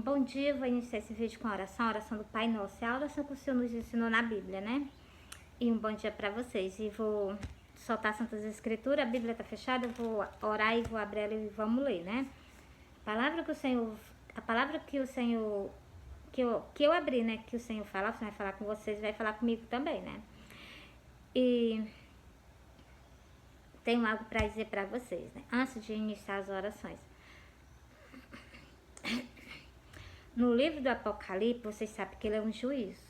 Bom dia, eu vou iniciar esse vídeo com a oração do Pai Nosso. É a oração que o Senhor nos ensinou na Bíblia, né? E um bom dia para vocês. E vou soltar Santas Escrituras, a Bíblia está fechada, eu vou orar e vou abrir ela e vamos ler, né? A palavra que o Senhor, que eu abri, né? Que o Senhor fala, o Senhor vai falar com vocês, vai falar comigo também, né? E tenho algo para dizer para vocês, né? Antes de iniciar as orações. No livro do Apocalipse, vocês sabem que ele é um juiz.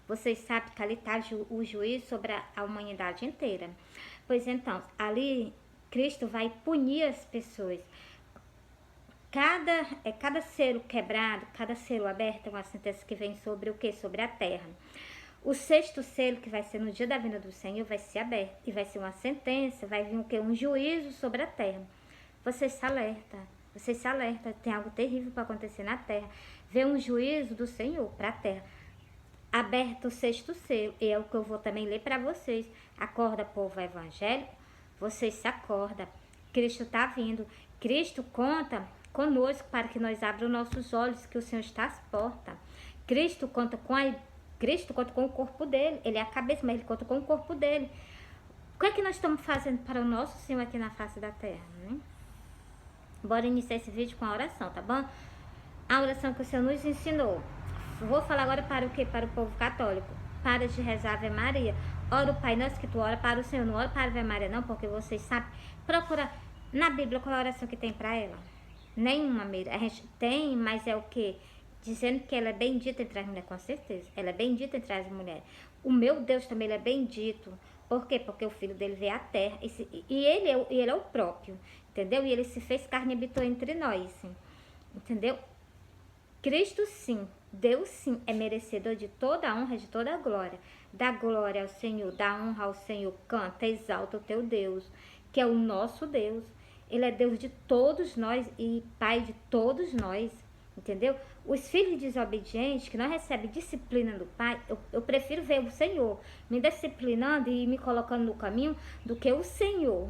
Vocês sabem que ali está o juiz sobre a humanidade inteira. Pois então, ali Cristo vai punir as pessoas. Cada selo quebrado, cada selo aberto é uma sentença que vem sobre o quê? Sobre a terra. O sexto selo, que vai ser no dia da vinda do Senhor, vai ser aberto. E vai ser uma sentença, vai vir o quê? Um juízo sobre a terra. Você se alerta, tem algo terrível para acontecer na terra. Vê um juízo do Senhor para a terra. Aberto o sexto selo, e é o que eu vou também ler para vocês. Acorda, povo evangélico, vocês se acordam. Cristo está vindo. Cristo conta conosco para que nós abra os nossos olhos, que o Senhor está às portas. Cristo conta com o corpo dele. Ele é a cabeça, mas ele conta com o corpo dele. O que é que nós estamos fazendo para o nosso Senhor aqui na face da terra, né? Bora iniciar esse vídeo com a oração, tá bom? A oração que o Senhor nos ensinou. Vou falar agora para o quê? Para o povo católico. Para de rezar Ave Maria. Ora o Pai Nosso que tu ora para o Senhor. Não ora para a Ave Maria não, porque vocês sabem. Procura na Bíblia qual é a oração que tem para ela. Nenhuma, Mira. A gente tem, mas é o quê? Dizendo que ela é bendita entre as mulheres, com certeza. Ela é bendita entre as mulheres. O meu Deus também ele é bendito. Por quê? Porque o filho dele veio à terra. E ele é o próprio. Entendeu? E ele se fez carne e habitou entre nós. Entendeu? Cristo sim, Deus sim, é merecedor de toda a honra, de toda a glória. Dá glória ao Senhor, dá honra ao Senhor, canta, exalta o teu Deus, que é o nosso Deus. Ele é Deus de todos nós e Pai de todos nós, entendeu? Os filhos desobedientes que não recebem disciplina do Pai, eu prefiro ver o Senhor me disciplinando e me colocando no caminho do que o Senhor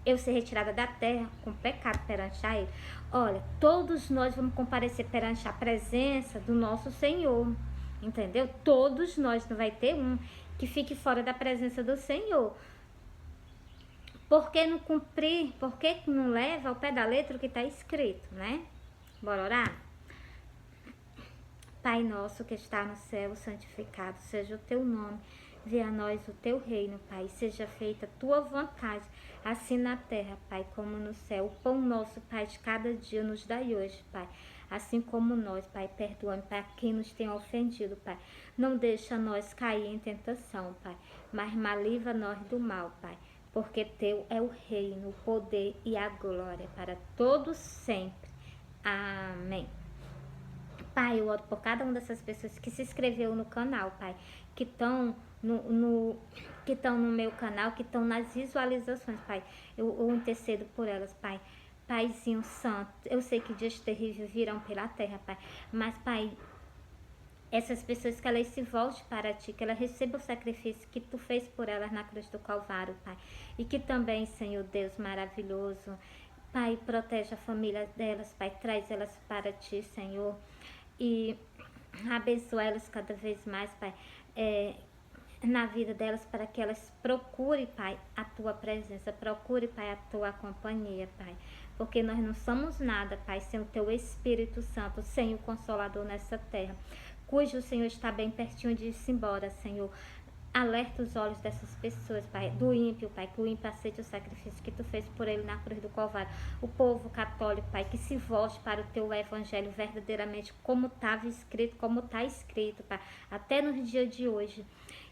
eu ser retirada da terra com pecado perante a Ele. Olha, todos nós vamos comparecer perante a presença do nosso Senhor, entendeu? Todos nós, não vai ter um que fique fora da presença do Senhor. Por que não cumprir? Por que não leva ao pé da letra o que está escrito, né? Bora orar? Pai nosso que está no céu, santificado seja o teu nome. Venha a nós o teu reino, Pai. Seja feita a tua vontade, assim na terra, Pai, como no céu. O pão nosso, Pai, de cada dia nos dai hoje, Pai. Assim como nós, Pai, perdoamos para quem nos tem ofendido, Pai. Não deixa nós cair em tentação, Pai, mas livra nós do mal, Pai. Porque teu é o reino, o poder e a glória para todos sempre. Amém. Pai, eu oro por cada uma dessas pessoas que se inscreveu no canal, Pai, que estão que estão no meu canal, que estão nas visualizações, Pai. Eu intercedo por elas, Pai. Paizinho santo, eu sei que dias terríveis virão pela terra, Pai, mas, Pai, essas pessoas que elas se voltem para Ti, que elas recebam o sacrifício que Tu fez por elas na cruz do Calvário, Pai, e que também, Senhor Deus maravilhoso, Pai, protege a família delas, Pai, traz elas para Ti, Senhor, e abençoa elas cada vez mais, Pai, na vida delas, para que elas procurem, Pai, a Tua presença, procure, Pai, a Tua companhia, Pai, porque nós não somos nada, Pai, sem o Teu Espírito Santo, sem o Consolador nessa terra, cujo o Senhor está bem pertinho de ir embora, Senhor. Alerta os olhos dessas pessoas, Pai, do ímpio, Pai, que o ímpio aceite o sacrifício que Tu fez por ele na cruz do Calvário. O povo católico, Pai, que se volte para o Teu evangelho verdadeiramente, como estava escrito, como está escrito, Pai, até nos dias de hoje.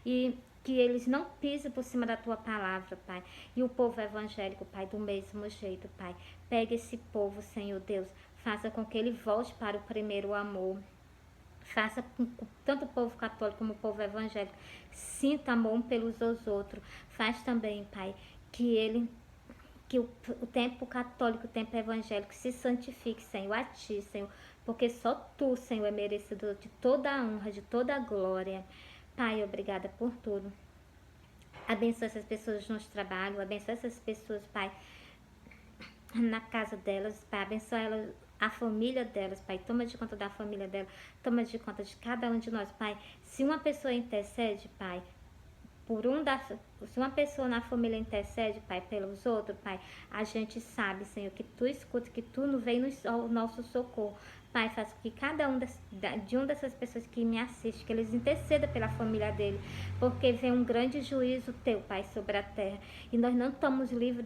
E que eles não pisem por cima da Tua palavra, Pai. E o povo evangélico, Pai, do mesmo jeito, Pai. Pega esse povo, Senhor Deus, faça com que ele volte para o primeiro amor. Faça com que tanto o povo católico como o povo evangélico sinta amor um pelos outros. Faz também, Pai, que o tempo católico, o tempo evangélico se santifique, Senhor, a Ti, Senhor, porque só Tu, Senhor, é merecedor de toda a honra, de toda a glória. Pai, obrigada por tudo. Abençoa essas pessoas no trabalho, abençoa essas pessoas, Pai, na casa delas, Pai, abençoa elas a família delas, Pai. Toma de conta da família dela, toma de conta de cada um de nós, Pai. Se uma pessoa intercede, Pai, se uma pessoa na família intercede, Pai, pelos outros, Pai, a gente sabe, Senhor, que Tu escuta, que Tu não vem no nosso socorro. Pai, faça que cada um dessas pessoas que me assiste, que eles intercedam pela família dele, porque vem um grande juízo Teu, Pai, sobre a terra. E nós não estamos livres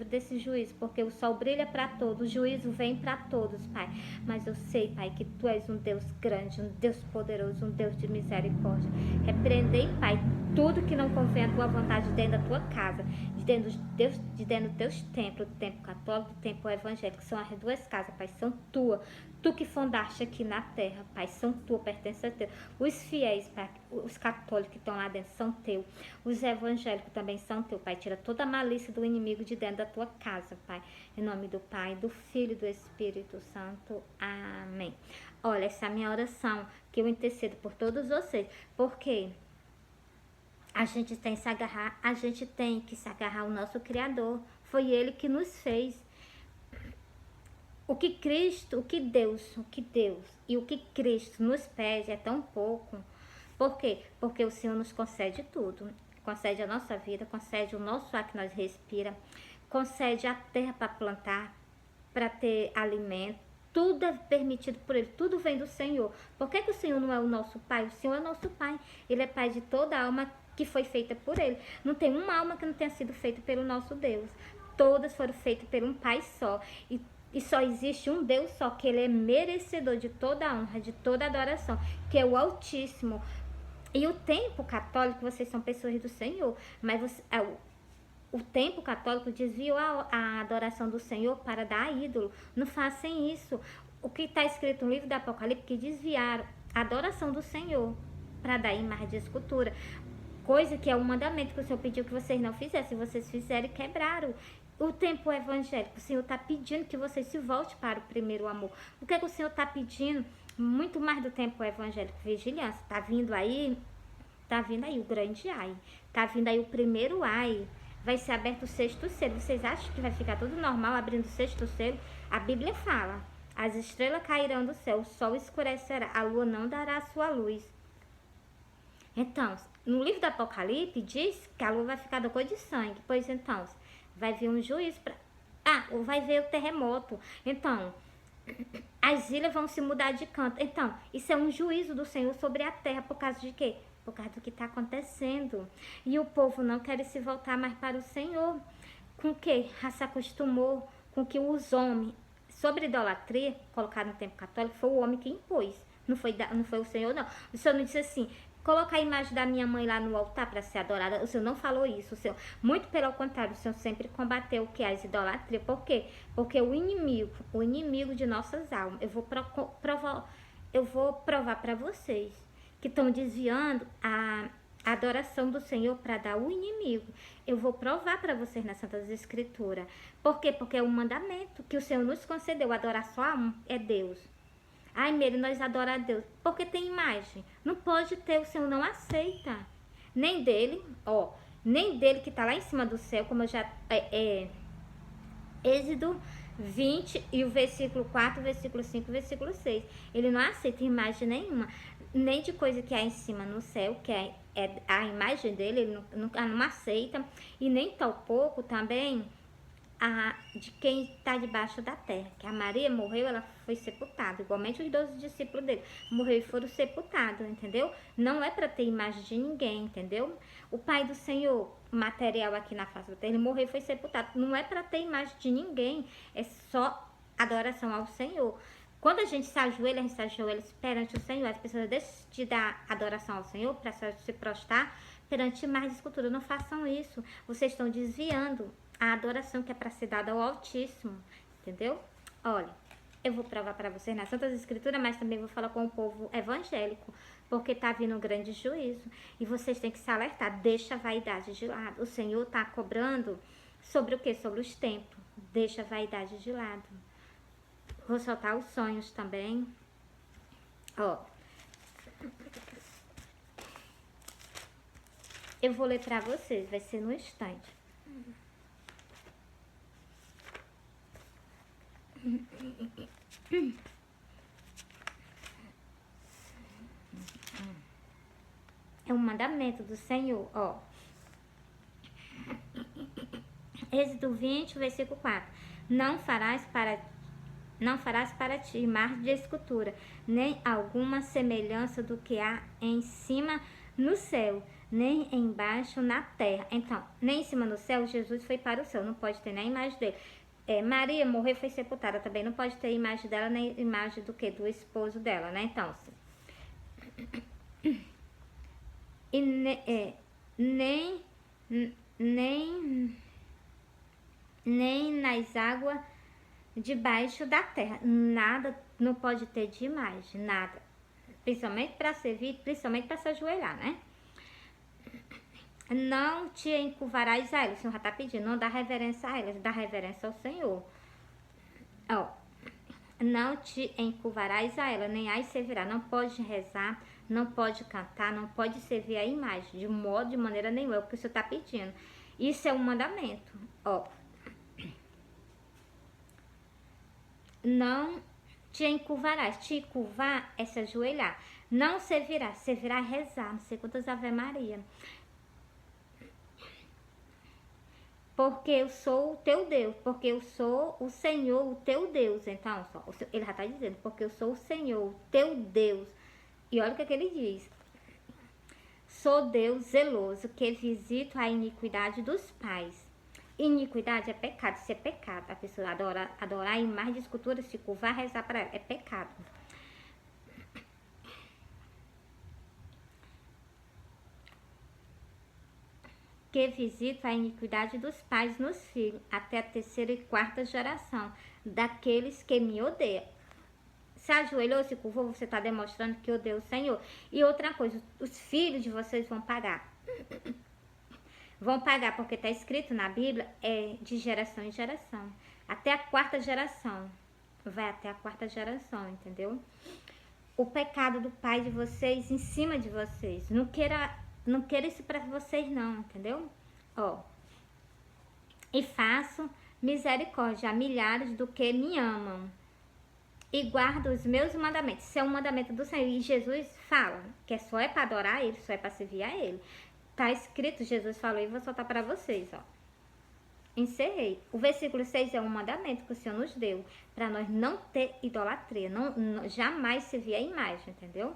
desse juízo, porque o sol brilha para todos, o juízo vem para todos, Pai. Mas eu sei, Pai, que Tu és um Deus grande, um Deus poderoso, um Deus de misericórdia. Repreendei, Pai, tudo que não convém a Tua vontade dentro da Tua casa, dentro dos Teus templos, do templo católico e do templo evangélico, que são as duas casas, Pai, são Tua. Tu que fundaste aqui na terra, Pai, são Tua, pertencem a Teu. Os fiéis, Pai, os católicos que estão lá dentro são Teu. Os evangélicos também são Teu, Pai. Tira toda a malícia do inimigo de dentro da Tua casa, Pai. Em nome do Pai, do Filho e do Espírito Santo. Amém. Olha, essa é a minha oração, que eu intercedo por todos vocês, porque a gente tem que se agarrar ao nosso Criador. Foi Ele que nos fez. O que Deus e o que Cristo nos pede é tão pouco. Por quê? Porque o Senhor nos concede tudo. Concede a nossa vida, concede o nosso ar que nós respira, concede a terra para plantar, para ter alimento. Tudo é permitido por Ele, tudo vem do Senhor. Por que o Senhor não é o nosso Pai? O Senhor é nosso Pai. Ele é Pai de toda alma que foi feita por Ele. Não tem uma alma que não tenha sido feita pelo nosso Deus. Todas foram feitas por um Pai só. E só existe um Deus só, que Ele é merecedor de toda a honra, de toda a adoração, que é o Altíssimo. E o templo católico, vocês são pessoas do Senhor, mas o templo católico desviou a adoração do Senhor para dar a ídolo. Não façam isso. O que está escrito no livro do Apocalipse, que desviaram a adoração do Senhor para dar imagem de escultura. Coisa que é um mandamento que o Senhor pediu que vocês não fizessem. Vocês fizeram e quebraram. O templo evangélico, o Senhor está pedindo que vocês se voltem para o primeiro amor. O que é que o Senhor está pedindo? Muito mais do templo evangélico, vigilância. Está vindo aí o grande ai. Está vindo aí o primeiro ai. Vai ser aberto o sexto selo. Vocês acham que vai ficar tudo normal abrindo o sexto selo? A Bíblia fala: as estrelas cairão do céu, o sol escurecerá, a lua não dará a sua luz. Então, no livro do Apocalipse diz que a lua vai ficar da cor de sangue. Pois então, vai vir um juízo vai ver o terremoto. Então, as ilhas vão se mudar de canto. Então, isso é um juízo do Senhor sobre a terra. Por causa de quê? Por causa do que está acontecendo. E o povo não quer se voltar mais para o Senhor. Com o quê? Se acostumou com que os homens, sobre idolatria, colocaram no tempo católico, foi o homem que impôs. Não foi o Senhor, não. O Senhor não disse assim: colocar a imagem da minha mãe lá no altar para ser adorada. O Senhor não falou isso. O Senhor, muito pelo contrário, o Senhor sempre combateu o que é as idolatrias. Por quê? Porque o inimigo de nossas almas, eu vou provar para vocês que estão desviando a adoração do Senhor para dar o inimigo. Eu vou provar para vocês nas Santas Escrituras. Por quê? Porque é um mandamento que o Senhor nos concedeu. Adorar só a um é Deus. Ai, Meire, nós adoramos a Deus. Porque tem imagem. Não pode ter, o Senhor não aceita. Nem dele, nem dele que está lá em cima do céu, como eu já... Êxodo 20 e o versículo 4, versículo 5, versículo 6. Ele não aceita imagem nenhuma. Nem de coisa que há em cima no céu, que é a imagem dele, ele não aceita. E nem tão pouco também de quem está debaixo da terra. Que a Maria morreu, ela foi sepultada. Igualmente os 12 discípulos dele morreram e foram sepultados, entendeu? Não é para ter imagem de ninguém, entendeu? O Pai do Senhor, material aqui na face da terra, ele morreu e foi sepultado. Não é para ter imagem de ninguém, é só adoração ao Senhor. Quando a gente se ajoelha perante o Senhor. As pessoas deixam de dar adoração ao Senhor para se prostrar perante mais escultura. Não façam isso. Vocês estão desviando a adoração que é para ser dada ao Altíssimo. Entendeu? Olha, eu vou provar para vocês nas Santas Escrituras, mas também vou falar com o povo evangélico, porque está vindo um grande juízo. E vocês têm que se alertar. Deixa a vaidade de lado. O Senhor está cobrando sobre o quê? Sobre os templos. Deixa a vaidade de lado. Vou soltar os sonhos também. Eu vou ler pra vocês, vai ser no instante. É um mandamento do Senhor, ó. Êxodo 20, versículo 4. Não farás para ti imagem de escultura, nem alguma semelhança do que há em cima no céu, nem embaixo na terra. Então, nem em cima no céu, Jesus foi para o céu, não pode ter nem imagem dele. Maria morreu, foi sepultada, também não pode ter imagem dela, nem imagem do que? Do esposo dela, né? Então, e nem nas águas debaixo da terra. Nada não pode ter de imagem, nada. Principalmente para servir, principalmente para se ajoelhar, né? Não te encurvarás a elas. O Senhor já está pedindo, não dá reverência a elas, dá reverência ao Senhor. Ó, não te encurvarás a ela, nem as servirá. Não pode rezar, não pode cantar, não pode servir a imagem, de maneira nenhuma, é o que o Senhor está pedindo. Isso é um mandamento, ó. Não te encurvarás. Te encurvar é se ajoelhar. Não servirá, servirá rezar, não sei quantas Ave Maria. Porque eu sou o teu Deus, porque eu sou o Senhor, o teu Deus. Então, ele já está dizendo, porque eu sou o Senhor, o teu Deus. E olha o que ele diz. Sou Deus zeloso, que visito a iniquidade dos pais. Iniquidade é pecado, isso é pecado. A pessoa adorar a imagem de escultura, se curvar, rezar para ela, é pecado. Que visita a iniquidade dos pais nos filhos, até a terceira e quarta geração, daqueles que me odeiam. Se ajoelhou, se curvou, você está demonstrando que odeia o Senhor. E outra coisa, os filhos de vocês vão pagar. Vão pagar, porque está escrito na Bíblia, é de geração em geração. Até a quarta geração. Vai até a quarta geração, entendeu? O pecado do pai de vocês em cima de vocês. Não queira isso para vocês não, entendeu? Ó. E faço misericórdia a milhares do que me amam. E guardo os meus mandamentos. Isso é um mandamento do Senhor. E Jesus fala que só é para adorar Ele, só é para servir a Ele. Tá escrito, Jesus falou, e vou soltar para vocês, ó. Encerrei. O versículo 6 é um mandamento que o Senhor nos deu, para nós não ter idolatria, não jamais servir a imagem, entendeu?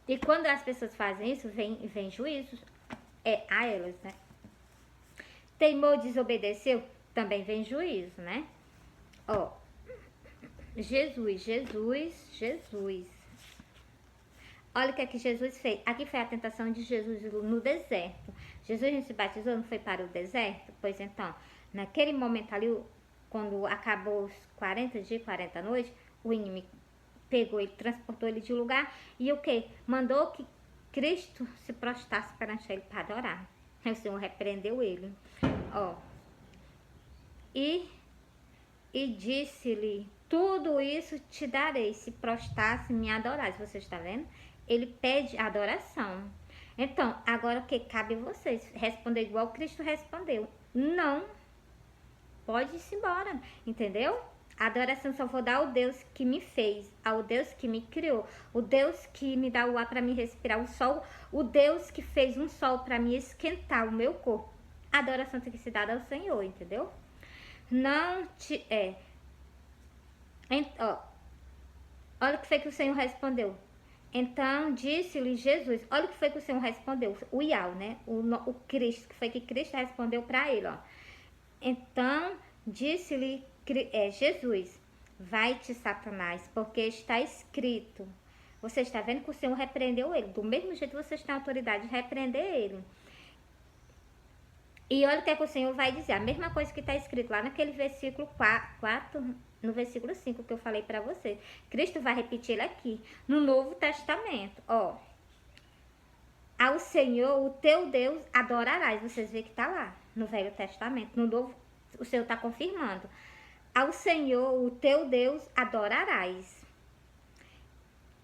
E quando as pessoas fazem isso, vem juízo a elas, né? Teimou, desobedeceu, também vem juízo, né? Ó, Jesus. Olha o que é que Jesus fez. Aqui foi a tentação de Jesus no deserto. Jesus não se batizou, não foi para o deserto? Pois então, naquele momento ali, quando acabou os 40 dias, 40 noites, o inimigo pegou ele, transportou ele de um lugar e o que? Mandou que Cristo se prostrasse perante ele para adorar. Aí o Senhor repreendeu ele. Ó. E disse-lhe, tudo isso te darei, se prostrasse me adorares. Você está vendo? Ele pede adoração. Então, agora o que cabe a vocês? Responder igual Cristo respondeu. Não. Pode ir embora, entendeu? A adoração só vou dar ao Deus que me fez, ao Deus que me criou, o Deus que me dá o ar para me respirar, o sol, o Deus que fez um sol para me esquentar o meu corpo. A adoração tem que ser dada ao Senhor, entendeu? Não te olha o que foi que o Senhor respondeu. Então disse-lhe Jesus, olha o que foi que o Senhor respondeu, o Iau, né? O Cristo, que foi que Cristo respondeu para ele, ó. Então disse-lhe Jesus, vai-te, Satanás, porque está escrito. Você está vendo que o Senhor repreendeu ele, do mesmo jeito que vocês têm autoridade de repreender ele. E olha o que é que o Senhor vai dizer, a mesma coisa que está escrito lá naquele versículo 4, no versículo 5 que eu falei para você. Cristo vai repetir ele aqui, no Novo Testamento, ó. Ao Senhor, o teu Deus, adorarás. Vocês veem que está lá, no Velho Testamento. No Novo, o Senhor está confirmando. Ao Senhor, o teu Deus, adorarás.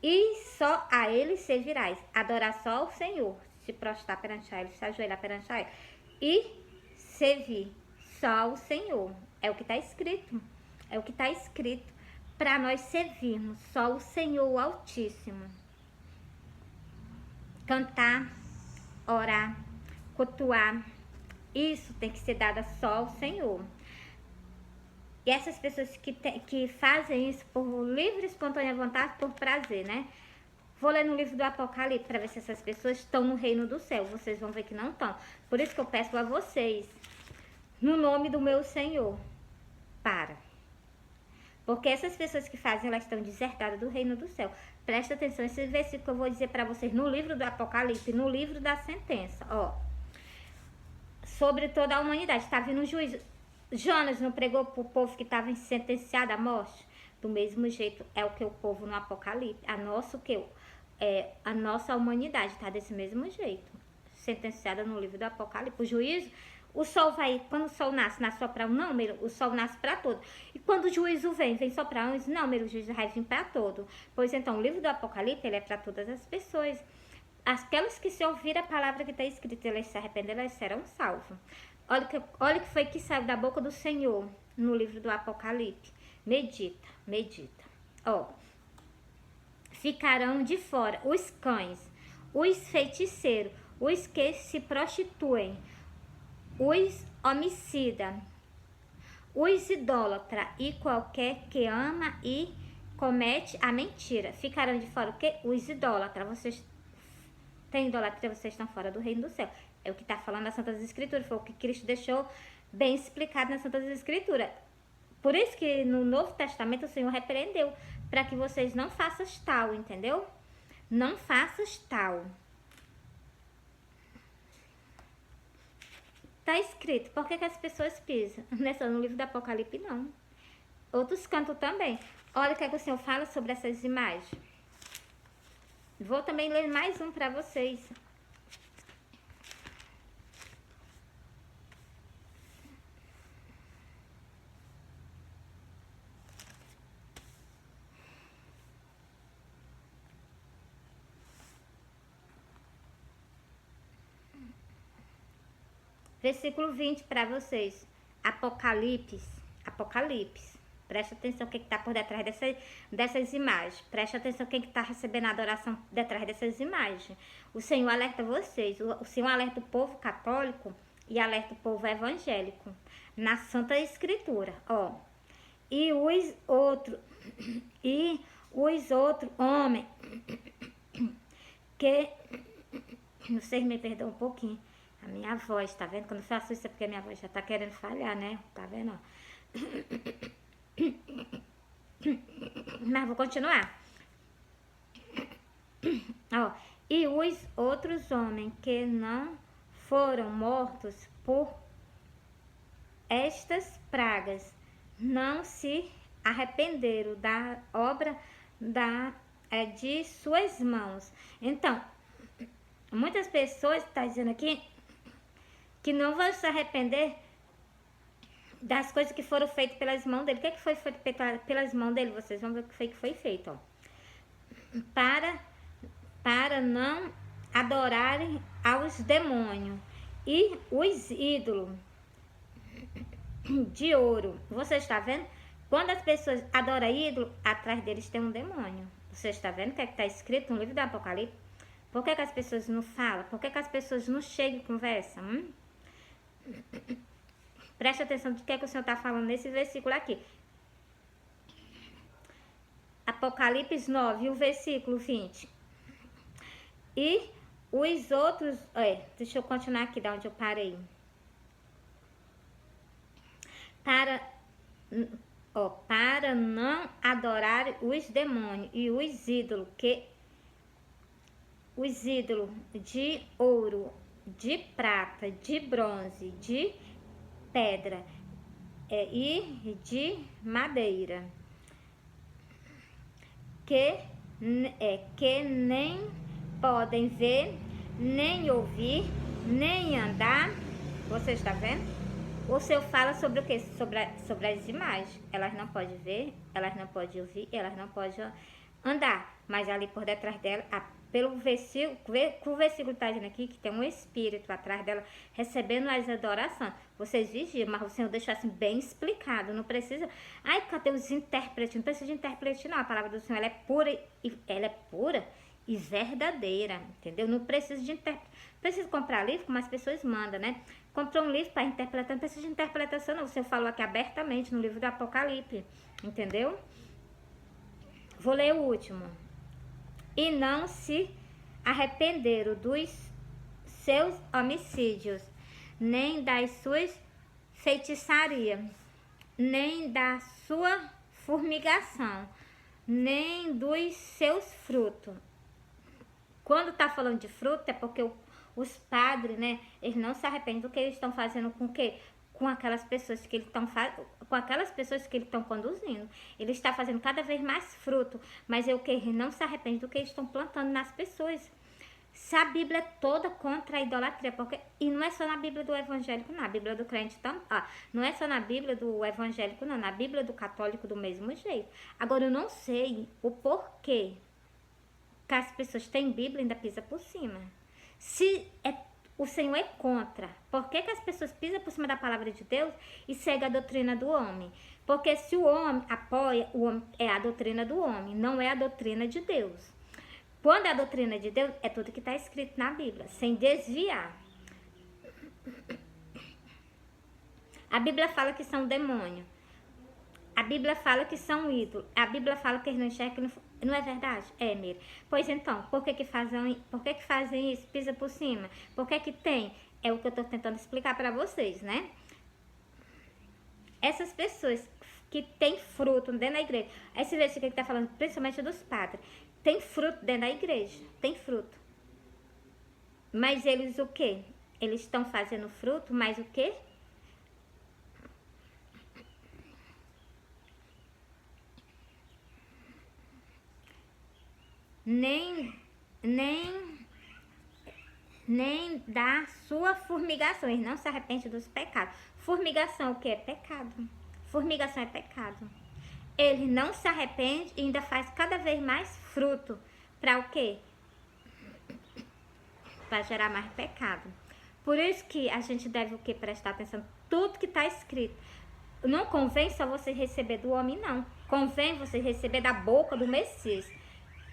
E só a Ele servirás. Adorar só ao Senhor. Se prostrar perante Ele, se ajoelhar perante Ele. E servir só ao Senhor. É o que está escrito. É o que está escrito para nós servirmos só o Senhor Altíssimo. Cantar, orar, cultuar, isso tem que ser dado só ao Senhor. E essas pessoas que fazem isso por livre e espontânea vontade, por prazer, né? Vou ler no livro do Apocalipse para ver se essas pessoas estão no reino do céu. Vocês vão ver que não estão. Por isso que eu peço a vocês, no nome do meu Senhor, para. Porque essas pessoas que fazem, elas estão desertadas do reino do céu. Presta atenção, esse versículo que eu vou dizer para vocês no livro do Apocalipse, no livro da sentença, ó. Sobre toda a humanidade. Está vindo um juízo. Jonas não pregou para o povo que estava sentenciado à morte? Do mesmo jeito é o que o povo no Apocalipse. A nossa humanidade está desse mesmo jeito. Sentenciada no livro do Apocalipse. O juízo, o sol vai, quando o sol nasce só para um? Não, o sol nasce para todo. E quando o juízo vem só para uns? Não, o juízo vai vir para todo. Pois então, o livro do Apocalipse, ele é para todas as pessoas. Aquelas que se ouvirem a palavra que está escrita, elas se arrependerem, elas serão salvas. Olha o que foi que saiu da boca do Senhor no livro do Apocalipse. Medita, medita. Ó, ficarão de fora os cães, os feiticeiros, os que se prostituem, os homicidas, os idólatras e qualquer que ama e comete a mentira. Ficarão de fora o quê? Os idólatras. Vocês têm idolatria, vocês estão fora do reino do céu. É o que está falando nas Santas Escrituras, foi o que Cristo deixou bem explicado nas Santas Escrituras. Por isso que no Novo Testamento o Senhor repreendeu, para que vocês não façam tal, entendeu? Não façam tal. Está escrito, por que as pessoas pisam? Não é só no livro do Apocalipse, não. Outros cantos também. Olha o que o Senhor fala sobre essas imagens. Vou também ler mais um para vocês. Versículo 20 para vocês. Apocalipse. Presta atenção quem está por detrás dessas imagens. Presta atenção quem está recebendo a adoração detrás dessas imagens. O Senhor alerta vocês. O Senhor alerta o povo católico e alerta o povo evangélico. Na Santa Escritura. Ó. E os outros homens que... Vocês me perdoam um pouquinho. A minha voz, tá vendo? Quando eu faço isso é porque a minha voz já tá querendo falhar, né? Tá vendo? Mas vou continuar. Ó, e os outros homens que não foram mortos por estas pragas não se arrependeram da obra de suas mãos. Então, muitas pessoas estão dizendo aqui que não vão se arrepender das coisas que foram feitas pelas mãos dele. O que foi feito pelas mãos dele? Vocês vão ver o que foi feito, ó. Para não adorarem aos demônios e os ídolos de ouro. Você está vendo? Quando as pessoas adoram ídolo, atrás deles tem um demônio. Você está vendo o que está escrito no livro do Apocalipse? Por que as pessoas não falam? Por que as pessoas não chegam e conversam? Preste atenção do que o Senhor está falando nesse versículo aqui. Apocalipse 9, o versículo 20. E os outros... deixa eu continuar aqui de onde eu parei. Para não adorar os demônios e os ídolos de ouro, de prata, de bronze, de pedra e de madeira, que nem podem ver, nem ouvir, nem andar. Você está vendo? O Senhor fala sobre o que? Sobre as imagens. Elas não podem ver, elas não podem ouvir, elas não podem andar. Mas ali por detrás dela, pelo versículo, que o versículo está dizendo aqui, que tem um espírito atrás dela, recebendo as adorações. Vocês vigiam, mas o Senhor deixou assim bem explicado, não precisa... Ai, cadê os intérpretes? Não precisa de intérprete não, a palavra do Senhor, ela é pura e verdadeira, entendeu? Não precisa de intérprete. Precisa comprar livro, como as pessoas mandam, né? Comprou um livro para interpretar, não precisa de interpretação não, o Senhor falou aqui abertamente no livro do Apocalipse, entendeu? Vou ler o último. E não se arrependeram dos seus homicídios, nem das suas feitiçarias, nem da sua formigação, nem dos seus frutos. Quando tá falando de fruto, é porque os padres, né, eles não se arrependem do que eles estão fazendo com o quê? Com aquelas pessoas que eles estão conduzindo. Ele está fazendo cada vez mais fruto, mas o que ele não se arrepende do que eles estão plantando nas pessoas. Se a Bíblia é toda contra a idolatria, e não é só na Bíblia do evangélico, não, a Bíblia do crente não é só na Bíblia do evangélico, não, na Bíblia do católico do mesmo jeito. Agora eu não sei o porquê que as pessoas têm Bíblia e ainda pisam por cima. Se o Senhor é contra, por que as pessoas pisam por cima da palavra de Deus e seguem a doutrina do homem? Porque se o homem apoia, o homem é a doutrina do homem, não é a doutrina de Deus. Quando é a doutrina de Deus, é tudo que está escrito na Bíblia, sem desviar. A Bíblia fala que são demônios. A Bíblia fala que são ídolos. A Bíblia fala que eles não enxergam. Não é verdade? É, Mira. Pois então, por que fazem isso? Pisa por cima? Por que tem? É o que eu estou tentando explicar para vocês, né? Essas pessoas que têm fruto dentro da igreja. Esse versículo que está falando principalmente dos padres. Tem fruto dentro da igreja. Tem fruto. Mas eles o quê? Eles estão fazendo fruto, mas o quê? Nem da sua formigação. Ele não se arrepende dos pecados. Formigação, o que é pecado? Formigação é pecado. Ele não se arrepende e ainda faz cada vez mais fruto. Para o quê? Para gerar mais pecado. Por isso que a gente deve o quê? Prestar atenção em tudo que está escrito. Não convém só você receber do homem, não. Convém você receber da boca do Messias.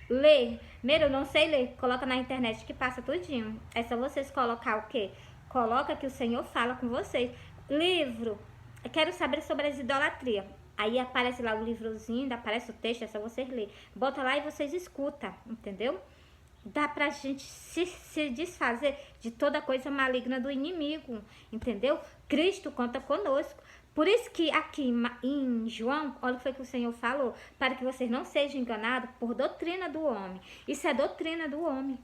Ler. Primeiro, eu não sei ler. Coloca na internet que passa tudinho. É só vocês colocar o quê? Coloca que o Senhor fala com vocês. Livro. Eu quero saber sobre as idolatrias. Aí aparece lá o livrozinho, aparece o texto, é só vocês lerem. Bota lá e vocês escutam, entendeu? Dá pra gente se desfazer de toda coisa maligna do inimigo, entendeu? Cristo conta conosco. Por isso que aqui em João, olha o que foi que o Senhor falou, para que vocês não sejam enganados por doutrina do homem. Isso é doutrina do homem.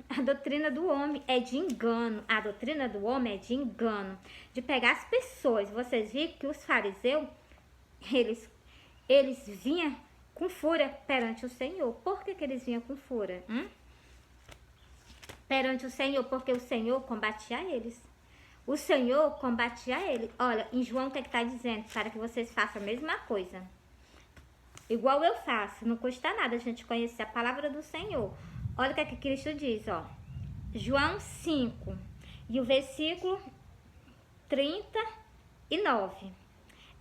A doutrina do homem é de engano. A doutrina do homem é de engano. De pegar as pessoas. Vocês viram que os fariseus, eles vinham com fúria perante o Senhor. Por que eles vinham com fúria? Perante o Senhor, porque o Senhor combatia eles. O Senhor combatia ele. Olha, em João o que está dizendo? Para que vocês façam a mesma coisa. Igual eu faço. Não custa nada a gente conhecer a palavra do Senhor. Olha o que Cristo diz, ó. João 5. E o versículo 39.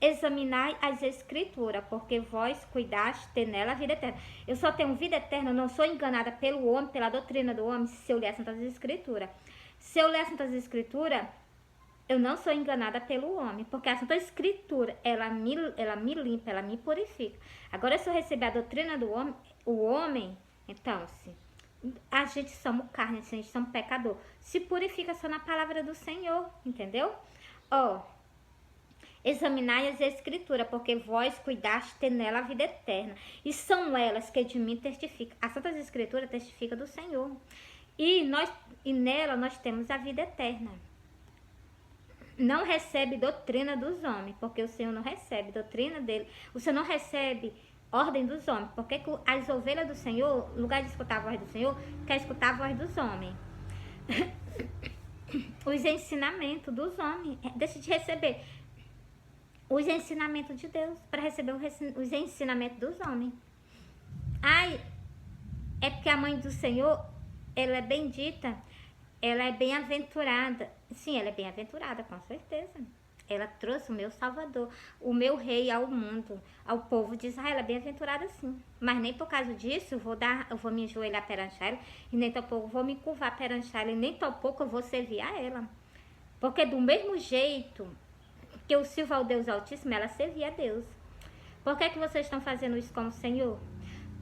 Examinai as escrituras, porque vós cuidaste ter nela a vida eterna. Eu só tenho vida eterna, eu não sou enganada pelo homem, pela doutrina do homem, se eu ler as Santas Escrituras. Se eu ler as Santas Escrituras, eu não sou enganada pelo homem, porque a Santa Escritura, ela me limpa, ela me purifica. Agora, se eu receber a doutrina do homem, o homem, então, a gente somos carne, a gente somos pecador. Se purifica só na palavra do Senhor, entendeu? Ó, examinai as Escrituras, porque vós cuidaste ter nela a vida eterna. E são elas que de mim testificam. As Santas Escrituras testificam do Senhor. E nela nós temos a vida eterna. Não recebe doutrina dos homens, porque o Senhor não recebe doutrina dele. O Senhor não recebe ordem dos homens, porque as ovelhas do Senhor, no lugar de escutar a voz do Senhor, quer escutar a voz dos homens. Os ensinamentos dos homens. Deixa de receber os ensinamentos de Deus, para receber os ensinamentos dos homens. Ai, É porque a mãe do Senhor, ela é bendita, ela é bem-aventurada. Sim, ela é bem-aventurada, com certeza. Ela trouxe o meu Salvador, o meu Rei ao mundo, ao povo de Israel. Ela é bem-aventurada sim. Mas nem por causa disso eu vou me ajoelhar perante ela, e nem tampouco vou me curvar perante ela, e nem tampouco eu vou servir a ela. Porque do mesmo jeito que eu sirvo ao Deus Altíssimo, ela servia a Deus. Por que vocês estão fazendo isso com o Senhor?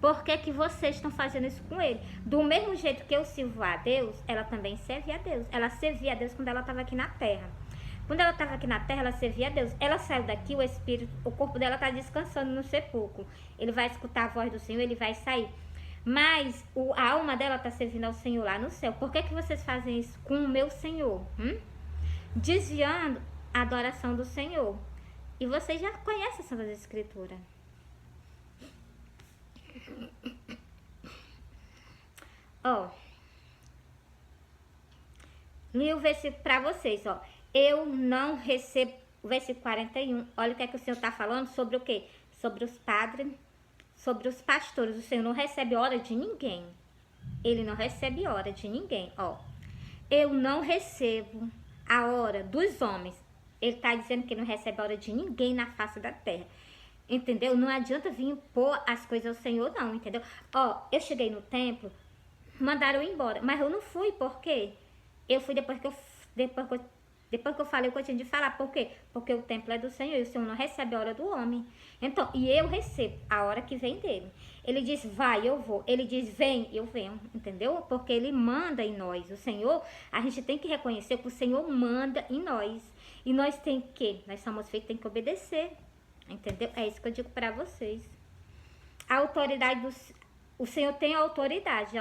Por que vocês estão fazendo isso com Ele? Do mesmo jeito que eu sirvo a Deus, ela também serve a Deus. Ela servia a Deus quando ela estava aqui na terra. Quando ela estava aqui na terra, ela servia a Deus. Ela saiu daqui, o espírito, o corpo dela está descansando no sepulcro. Ele vai escutar a voz do Senhor, ele vai sair. Mas a alma dela está servindo ao Senhor lá no céu. Por que vocês fazem isso com o meu Senhor? Desviando a adoração do Senhor. E vocês já conhecem as Santas Escrituras. Ó. Li o versículo para vocês, ó. Eu não recebo, o versículo 41, olha o que é que o Senhor está falando sobre o quê? Sobre os padres, sobre os pastores. O Senhor não recebe hora de ninguém. Ele não recebe hora de ninguém, ó. Eu não recebo a hora dos homens. Ele está dizendo que não recebe a hora de ninguém na face da terra. Entendeu? Não adianta vir impor as coisas ao Senhor, não, entendeu? Ó, eu cheguei no templo, mandaram eu ir embora, mas eu não fui, por quê? Eu fui depois que eu falei o que eu tinha de falar. Por quê? Porque o templo é do Senhor e o Senhor não recebe a hora do homem. Então, e eu recebo a hora que vem dele. Ele diz, vai, eu vou. Ele diz, vem, eu venho. Entendeu? Porque ele manda em nós. O Senhor, a gente tem que reconhecer que o Senhor manda em nós. E nós tem que, nós somos feitos, tem que obedecer. Entendeu? É isso que eu digo para vocês. A autoridade o Senhor tem a autoridade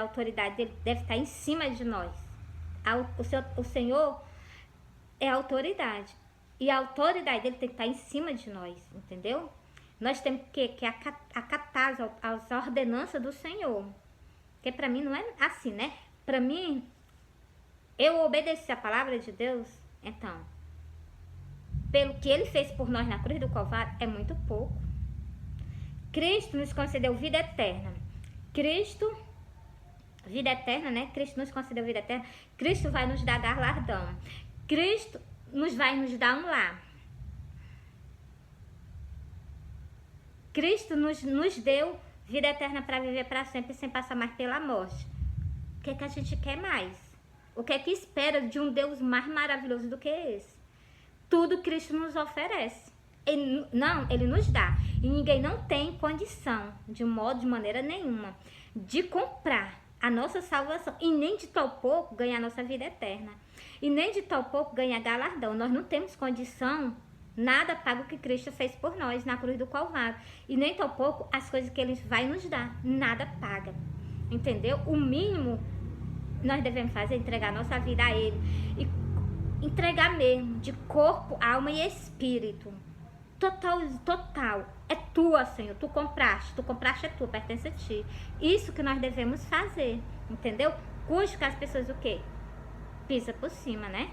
dele deve estar em cima de nós. O Senhor é a autoridade. E a autoridade dele tem que estar em cima de nós, entendeu? Nós temos que acatar as ordenanças do Senhor. Porque para mim não é assim, né? Para mim, eu obedeci a palavra de Deus, então, pelo que ele fez por nós na cruz do Calvário, é muito pouco. Cristo nos concedeu vida eterna. Vida eterna, né? Cristo nos concedeu vida eterna. Cristo vai nos dar galardão. Cristo vai nos dar um lar. Cristo nos deu vida eterna para viver para sempre sem passar mais pela morte. O que é que a gente quer mais? O que é que espera de um Deus mais maravilhoso do que esse? Tudo Cristo nos oferece. Ele nos dá. E ninguém não tem condição, de maneira nenhuma, de comprar a nossa salvação. E nem de tal pouco ganhar a nossa vida eterna. E nem de tal pouco ganhar galardão. Nós não temos condição, nada paga o que Cristo fez por nós na cruz do Calvário. E nem tal pouco as coisas que Ele vai nos dar. Nada paga. Entendeu? O mínimo nós devemos fazer é entregar nossa vida a Ele. E entregar mesmo, de corpo, alma e espírito. Total. É tua, Senhor. Tu compraste é tua, pertence a ti. Isso que nós devemos fazer, entendeu? Cujo que as pessoas o quê? Pisa por cima, né?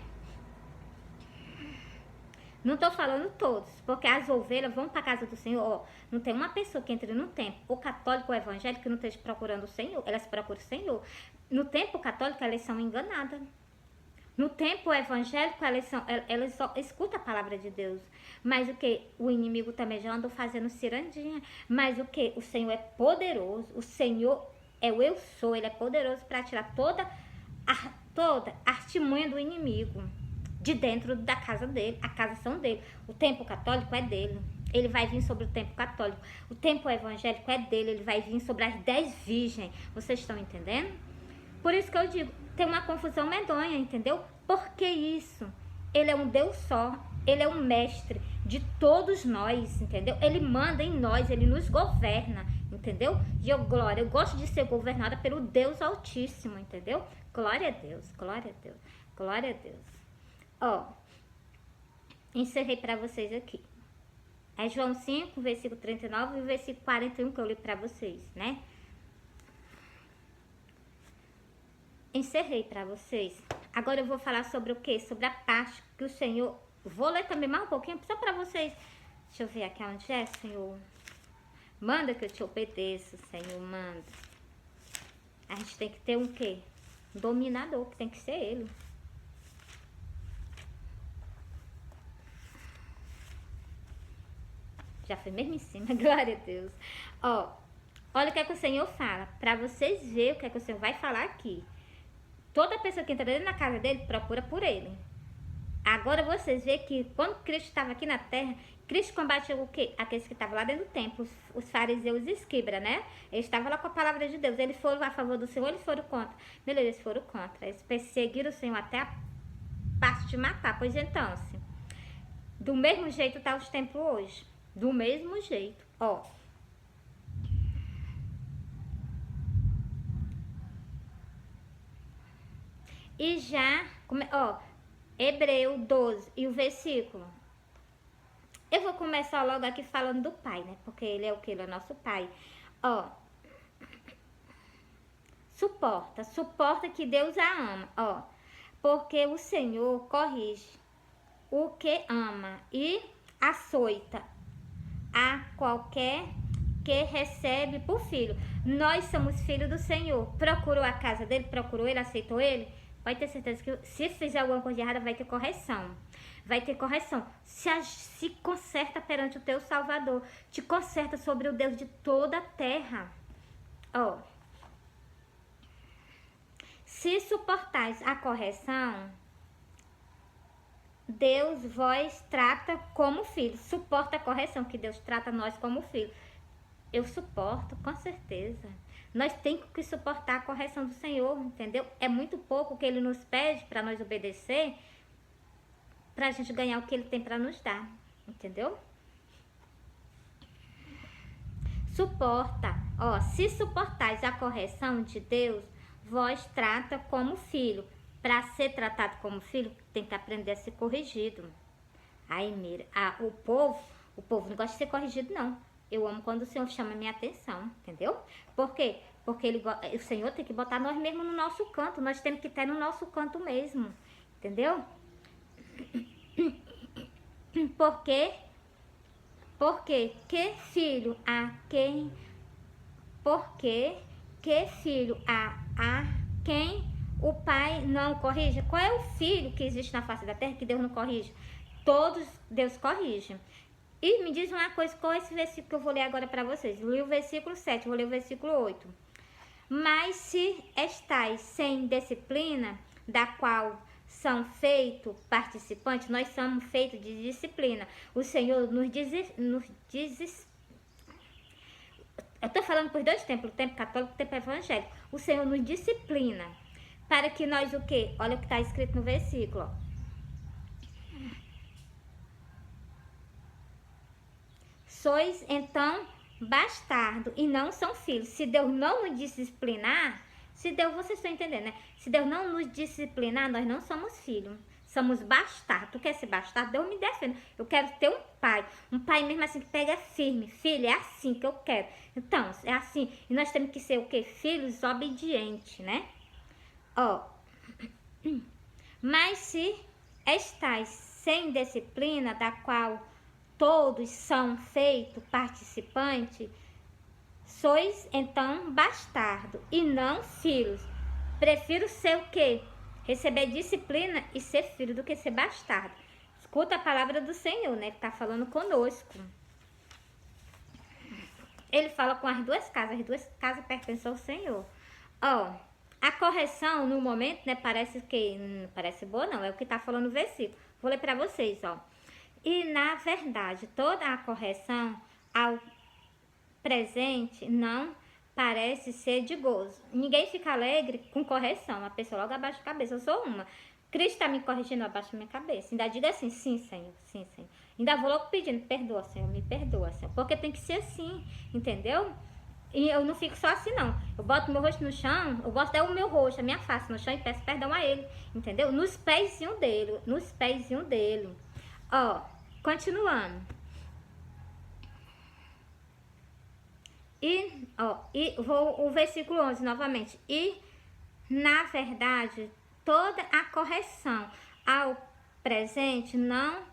Não tô falando todos, porque as ovelhas vão para casa do Senhor. Ó, não tem uma pessoa que entre no templo, o católico ou evangélico, que não esteja procurando o Senhor. Elas procuram o Senhor. No templo católico, elas são enganadas. No tempo evangélico, elas só escutam a palavra de Deus. Mas o que? O inimigo também já andou fazendo cirandinha. Mas o que? O Senhor é poderoso. O Senhor é o eu sou. Ele é poderoso para tirar toda a artimanha do inimigo de dentro da casa dele. A casa são dele. O templo católico é dele. Ele vai vir sobre o templo católico. O templo evangélico é dele. Ele vai vir sobre as 10 virgens. Vocês estão entendendo? Por isso que eu digo, tem uma confusão medonha, entendeu? Por que isso? Ele é um Deus só, ele é um mestre de todos nós, entendeu? Ele manda em nós, ele nos governa, entendeu? E eu gosto de ser governada pelo Deus Altíssimo, entendeu? Glória a Deus, glória a Deus, glória a Deus. Ó, encerrei para vocês aqui. É João 5, versículo 39 e o versículo 41 que eu li para vocês, né? Encerrei para vocês. Agora eu vou falar sobre o quê? Sobre a parte que o Senhor... Vou ler também mais um pouquinho, só para vocês. Deixa eu ver aqui onde é, Senhor. Manda que eu te obedeça, Senhor, manda. A gente tem que ter um quê? Um dominador, que tem que ser ele. Já foi mesmo em cima, glória a Deus. Ó, olha o que é que o Senhor fala, para vocês verem o que é que o Senhor vai falar aqui. Toda pessoa que entra dentro da casa dele, procura por ele. Agora vocês veem que quando Cristo estava aqui na terra, Cristo combateu o quê? Aqueles que estavam lá dentro do templo, os fariseus e esquibra, né? Eles estavam lá com a palavra de Deus. Eles foram a favor do Senhor, eles foram contra. Beleza, eles foram contra. Eles perseguiram o Senhor até a parte de matar. Pois então, assim, do mesmo jeito tá os templos hoje. Do mesmo jeito, ó. E já, ó, Hebreu 12 e o versículo. Eu vou começar logo aqui falando do Pai, né? Porque ele é o que? Ele é nosso Pai. Ó. Suporta que Deus a ama, ó. Porque o Senhor corrige o que ama e açoita a qualquer que recebe por filho. Nós somos filhos do Senhor. Procurou a casa dele, procurou ele, aceitou ele. Pode ter certeza que se fizer alguma coisa errada, vai ter correção. Vai ter correção. Se conserta perante o teu Salvador. Te conserta sobre o Deus de toda a terra. Ó. Se suportais a correção, Deus vós trata como filho. Suporta a correção, que Deus trata nós como filho. Eu suporto, com certeza. Nós temos que suportar a correção do Senhor, entendeu? É muito pouco que Ele nos pede para nós obedecer, para a gente ganhar o que Ele tem para nos dar, entendeu? Suporta, ó, se suportais a correção de Deus, vós trata como filho. Para ser tratado como filho, tem que aprender a ser corrigido. Aí, mira, o povo não gosta de ser corrigido, não. Eu amo quando o Senhor chama a minha atenção, entendeu? Por quê? Porque o Senhor tem que botar nós mesmos no nosso canto. Nós temos que estar no nosso canto mesmo, entendeu? Porque que filho a quem... Porque que filho a quem o pai não corrige? Qual é o filho que existe na face da terra que Deus não corrige? Todos Deus corrige. E me diz uma coisa, qual é esse versículo que eu vou ler agora para vocês? Eu li o versículo 7, vou ler o versículo 8. Mas se estais sem disciplina, da qual são feitos participantes, nós somos feitos de disciplina. O Senhor nos diz. Eu estou falando por dois tempos, o tempo católico e o tempo evangélico. O Senhor nos disciplina para que nós o quê? Olha o que está escrito no versículo, ó. Sois então bastardo e não são filhos. Se Deus não nos disciplinar, vocês estão entendendo, né? Se Deus não nos disciplinar, nós não somos filhos. Somos bastardo. Tu quer ser bastardo? Deus me defenda. Eu quero ter um pai mesmo assim que pega firme. Filho, é assim que eu quero. Então, é assim. E nós temos que ser o quê? Filhos obedientes, né? Ó. Mas se estais sem disciplina, da qual todos são feitos participantes, sois então bastardo e não filhos. Prefiro ser o quê? Receber disciplina e ser filho do que ser bastardo. Escuta a palavra do Senhor, né? Ele tá falando conosco. Ele fala com as duas casas pertencem ao Senhor. Ó, a correção no momento, né? Parece que não parece boa, não. É o que tá falando no versículo. Vou ler para vocês, ó. E, na verdade, toda a correção ao presente não parece ser de gozo. Ninguém fica alegre com correção. A pessoa logo abaixa a cabeça. Eu sou uma. Cristo está me corrigindo, eu abaixo a minha cabeça. Ainda diga assim, sim, Senhor, sim, Senhor. Ainda vou logo pedindo, perdoa, Senhor, me perdoa, Senhor. Porque tem que ser assim, entendeu? E eu não fico só assim, não. Eu boto meu rosto no chão, eu boto até o meu rosto, a minha face no chão e peço perdão a Ele, entendeu? Nos pezinhos dele. Ó, continuando. O versículo 11 novamente. E, na verdade, toda a correção ao presente não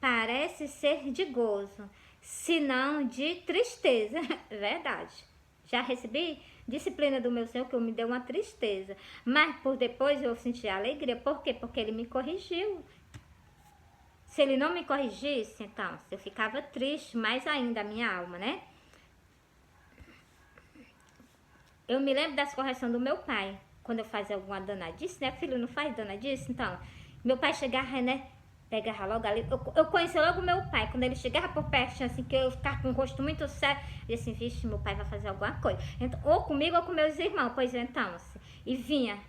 parece ser de gozo, senão de tristeza. Verdade. já recebi disciplina do meu Senhor, que me deu uma tristeza. Mas por depois eu senti alegria. Por quê? Porque ele me corrigiu. Se ele não me corrigisse, então, eu ficava triste mais ainda a minha alma, né? Eu me lembro das correções do meu pai, quando eu fazia alguma danadice, né? Filho, não faz danadice? Então, meu pai chegava, né? Pegava logo ali. Eu conheci logo meu pai. Quando ele chegava por perto, assim, que eu ficava com o rosto muito sério, eu disse assim, vixe, meu pai vai fazer alguma coisa. Então, ou comigo ou com meus irmãos. Pois então, assim, e vinha.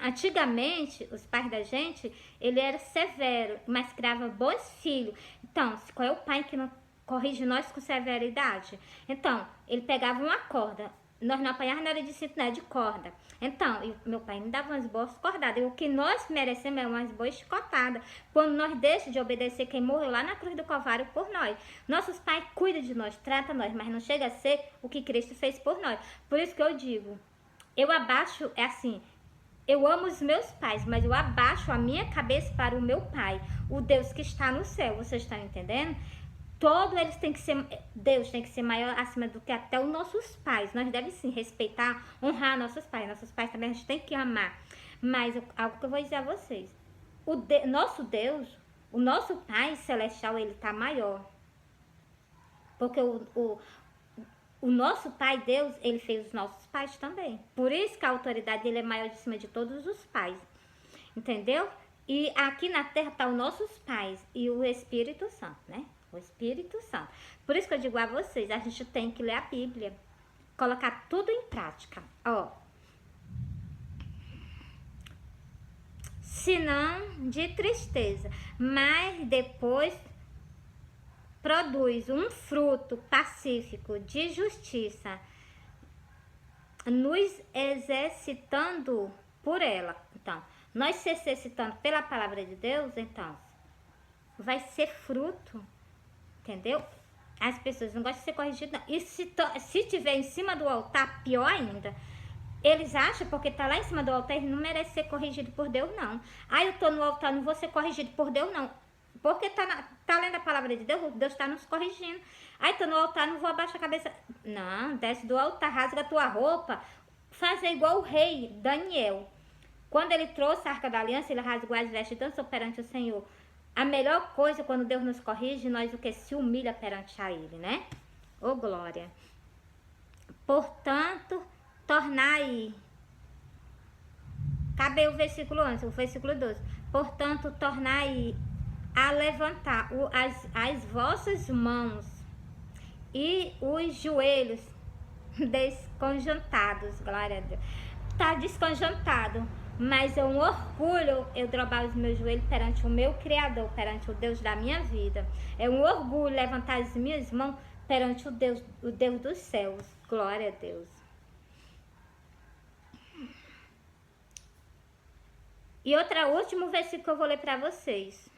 Antigamente, os pais da gente, ele era severo, mas criava bons filhos. Então, qual é o pai que não corrige nós com severidade? Então, ele pegava uma corda. Nós não apanhávamos na hora de cinto, não, de corda. Então, meu pai me dava umas boas cordadas. E o que nós merecemos é umas boas chicotadas. Quando nós deixamos de obedecer quem morreu lá na cruz do Calvário por nós. Nossos pais cuidam de nós, tratam nós, mas não chega a ser o que Cristo fez por nós. Por isso que eu digo, eu abaixo, é assim, eu amo os meus pais, mas eu abaixo a minha cabeça para o meu pai, o Deus que está no céu. Vocês estão entendendo? Todos eles têm que ser, Deus tem que ser maior acima do que até os nossos pais. Nós devemos sim respeitar, honrar nossos pais. Nossos pais também a gente tem que amar. Mas algo que eu vou dizer a vocês, nosso Deus, o nosso Pai Celestial, ele está maior. Porque o nosso Pai Deus, ele fez os nossos pais também. Por isso que a autoridade dele é maior de cima de todos os pais. Entendeu? E aqui na terra estão os nossos pais e o Espírito Santo, né? O Espírito Santo. Por isso que eu digo a vocês, a gente tem que ler a Bíblia. Colocar tudo em prática. Ó. Senão de tristeza. Mas depois produz um fruto pacífico de justiça, nos exercitando por ela. Então, nós se exercitando pela palavra de Deus, então, vai ser fruto, entendeu? As pessoas não gostam de ser corrigidas, não. E se tiver em cima do altar, pior ainda. Eles acham, porque tá lá em cima do altar, eles não merecem ser corrigido por Deus, não. Ah, eu tô no altar, não vou ser corrigido por Deus, não. Porque tá lendo a palavra de Deus, Deus está nos corrigindo. Aí tô no altar, não vou abaixar a cabeça. Não, desce do altar, rasga a tua roupa. Fazer igual o rei Daniel. Quando ele trouxe a Arca da Aliança, ele rasgou as vestes e dançou perante o Senhor. A melhor coisa, quando Deus nos corrige, nós o que se humilha perante a ele, né? Ô glória. Portanto, tornai. Cadê o versículo antes? O versículo 12. Portanto, tornai a levantar as vossas mãos e os joelhos desconjuntados. Glória a Deus. Tá desconjuntado, mas é um orgulho eu dobrar os meus joelhos perante o meu Criador, perante o Deus da minha vida. É um orgulho levantar as minhas mãos perante o Deus dos céus. Glória a Deus. E último versículo que eu vou ler para vocês.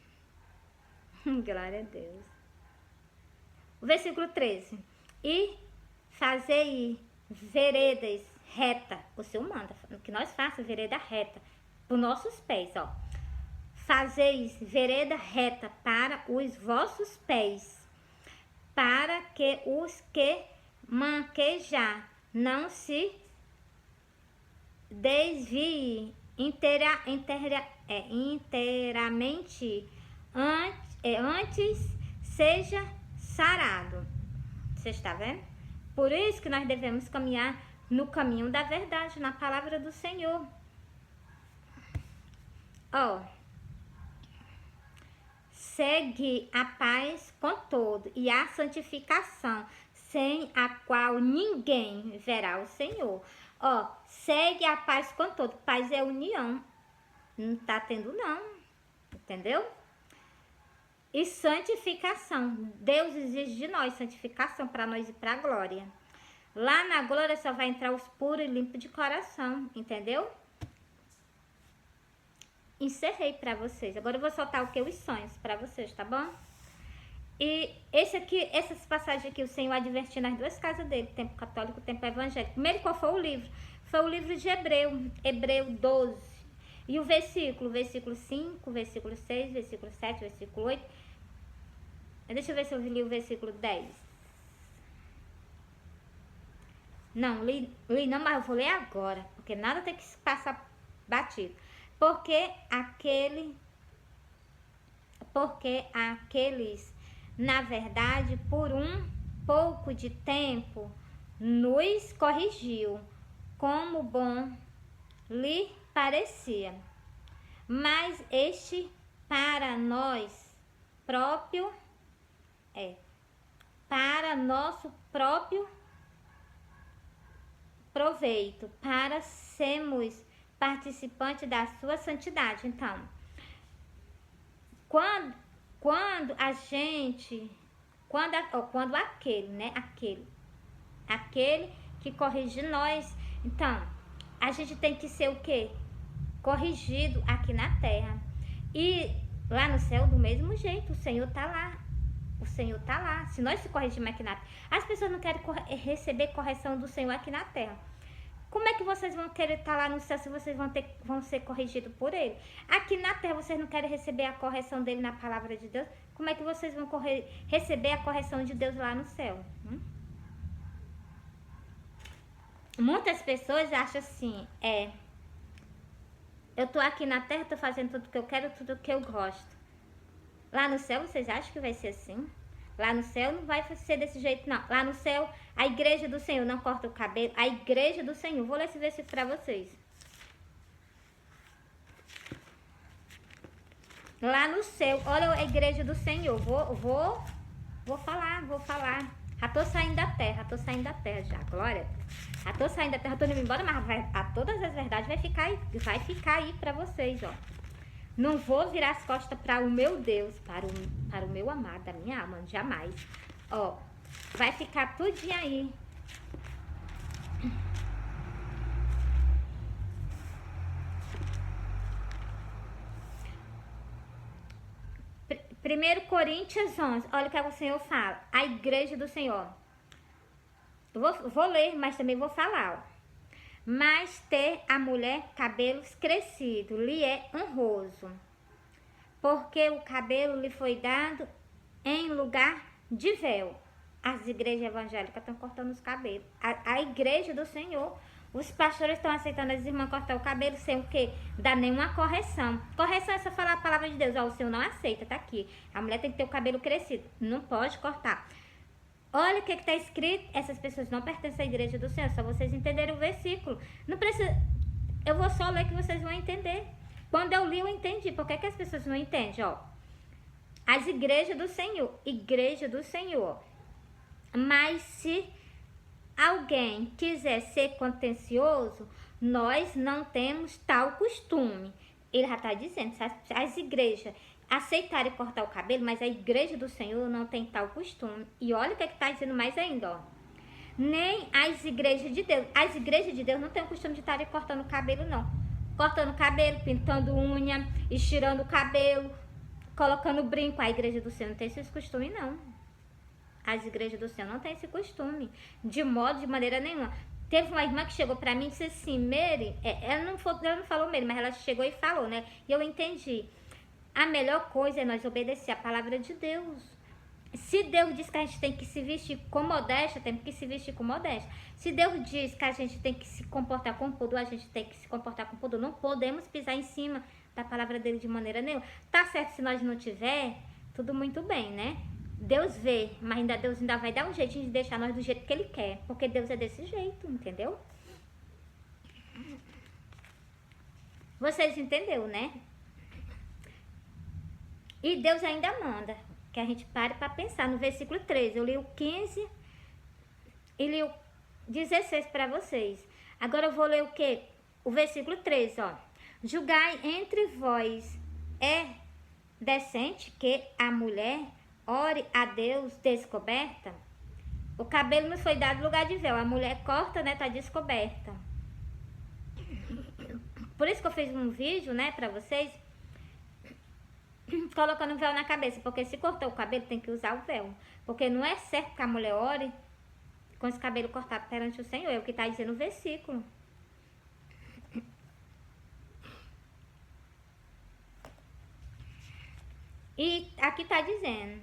Glória a Deus. O versículo 13. E fazei veredas reta. O Senhor manda que nós façamos vereda reta para os nossos pés, ó. Fazeis vereda reta para os vossos pés, para que os que manquejar não se desviem inteiramente, antes seja sarado. Você está vendo? Por isso que nós devemos caminhar no caminho da verdade, na palavra do Senhor. Ó, segue a paz com todo e a santificação, sem a qual ninguém verá o Senhor. Ó, segue a paz com todo. Paz é união. Não tá tendo não. Entendeu? E santificação. Deus exige de nós santificação para nós ir para a glória. Lá na glória só vai entrar os puros e limpos de coração. Entendeu? Encerrei para vocês. Agora eu vou soltar o que? Os sonhos para vocês, tá bom? E essas passagens aqui, o Senhor advertindo as duas casas dele, tempo católico e tempo evangélico. Primeiro, qual foi o livro? Foi o livro de Hebreu 12. E o versículo 5, versículo 6, versículo 7, versículo 8. Deixa eu ver se eu li o versículo 10. Não, li não, mas eu vou ler agora, porque nada tem que passar batido. Porque aqueles, na verdade, por um pouco de tempo, nos corrigiu, como bom lhe parecia. Mas este para nós próprio para nosso próprio proveito, para sermos participantes da sua santidade. Então, quando a gente, quando aquele, né, aquele que corrige nós, então, a gente tem que ser o quê? Corrigido aqui na terra. E lá no céu, do mesmo jeito, o Senhor tá lá. O Senhor tá lá. Se nós se corrigirmos aqui na terra, as pessoas não querem receber correção do Senhor aqui na terra. Como é que vocês vão querer estar lá no céu se vocês vão ser corrigidos por Ele? Aqui na terra vocês não querem receber a correção dele na palavra de Deus? Como é que vocês vão receber a correção de Deus lá no céu? Muitas pessoas acham assim, eu tô aqui na terra, tô fazendo tudo que eu quero, tudo que eu gosto. Lá no céu vocês acham que vai ser assim? Lá no céu não vai ser desse jeito, não. Lá no céu, a igreja do Senhor não corta o cabelo. A igreja do Senhor. Vou ler esse versículo para vocês. Lá no céu, olha a igreja do Senhor. Vou falar. Já tô saindo da terra já. Glória. Já tô saindo da terra, tô indo embora, mas todas as verdades vai ficar aí para vocês, ó. Não vou virar as costas para o meu Deus, para o meu amado, da minha alma, jamais. Ó, vai ficar tudinho aí. Primeiro Coríntios 11, olha o que o Senhor fala. A igreja do Senhor. Vou ler, mas também vou falar, ó. Mas ter a mulher cabelos crescidos lhe é honroso, porque o cabelo lhe foi dado em lugar de véu. As igrejas evangélicas estão cortando os cabelos. A igreja do Senhor, os pastores estão aceitando as irmãs cortar o cabelo sem o quê? Dar nenhuma correção. Correção é só falar a palavra de Deus. Ó, o Senhor não aceita, tá aqui. A mulher tem que ter o cabelo crescido. Não pode cortar. Olha o que está escrito. Essas pessoas não pertencem à igreja do Senhor. Só vocês entenderem o versículo. Não precisa. Eu vou só ler que vocês vão entender. Quando eu li, eu entendi. Por que as pessoas não entendem? Ó, as igrejas do Senhor. Igreja do Senhor. Mas se alguém quiser ser contencioso, nós não temos tal costume. Ele já está dizendo. As igrejas aceitarem cortar o cabelo, mas a igreja do Senhor não tem tal costume. E olha o que está dizendo mais ainda, ó. Nem as igrejas de Deus. As igrejas de Deus não têm o costume de estarem cortando o cabelo, não. Cortando o cabelo, pintando unha, estirando o cabelo, colocando brinco. A igreja do Senhor não tem esse costume, não. As igrejas do Senhor não têm esse costume. De maneira nenhuma. Teve uma irmã que chegou pra mim e disse assim, Mary, ela não falou Mary, mas ela chegou e falou, né? E eu entendi. A melhor coisa é nós obedecer a palavra de Deus. Se Deus diz que a gente tem que se vestir com modéstia, temos que se vestir com modéstia. Se Deus diz que a gente tem que se comportar com pudor, a gente tem que se comportar com pudor. Não podemos pisar em cima da palavra dele de maneira nenhuma. Tá certo, se nós não tiver, tudo muito bem, né? Deus vê, mas Deus ainda vai dar um jeitinho de deixar nós do jeito que Ele quer. Porque Deus é desse jeito, entendeu? Vocês entenderam, né? E Deus ainda manda que a gente pare para pensar. No versículo 13, eu li o 15 e li o 16 para vocês. Agora eu vou ler o quê? O versículo 13, ó. Julgai entre vós, é decente que a mulher ore a Deus descoberta? O cabelo não foi dado lugar de véu. A mulher corta, né? Tá descoberta. Por isso que eu fiz um vídeo, né, para vocês, colocando o véu na cabeça, porque se cortou o cabelo tem que usar o véu, porque não é certo que a mulher ore com esse cabelo cortado perante o Senhor, é o que está dizendo o versículo. E aqui está dizendo,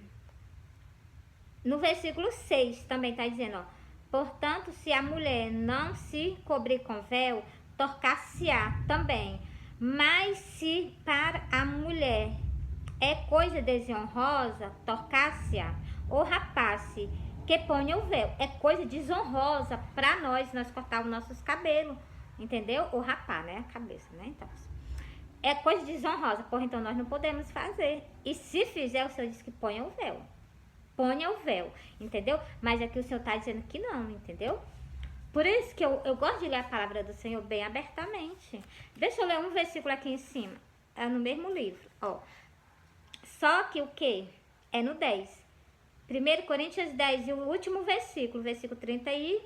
no versículo 6 também está dizendo, ó, Portanto, se a mulher não se cobrir com véu, torcar-se-á também. Mas se para a mulher é coisa desonrosa, torcar-se-á. Ou rapaz-se que ponha o véu. É coisa desonrosa para nós cortar os nossos cabelos. Entendeu? Ou rapar, né? A cabeça, né? Então, é coisa desonrosa. Porra, então nós não podemos fazer. E se fizer, o Senhor diz que ponha o véu. Ponha o véu, entendeu? Mas aqui o Senhor está dizendo que não, entendeu? Por isso que eu gosto de ler a palavra do Senhor bem abertamente. Deixa eu ler um versículo aqui em cima. É no mesmo livro, ó. Só que o que? É no 10. 1 Coríntios 10 e o último versículo, versículo 33,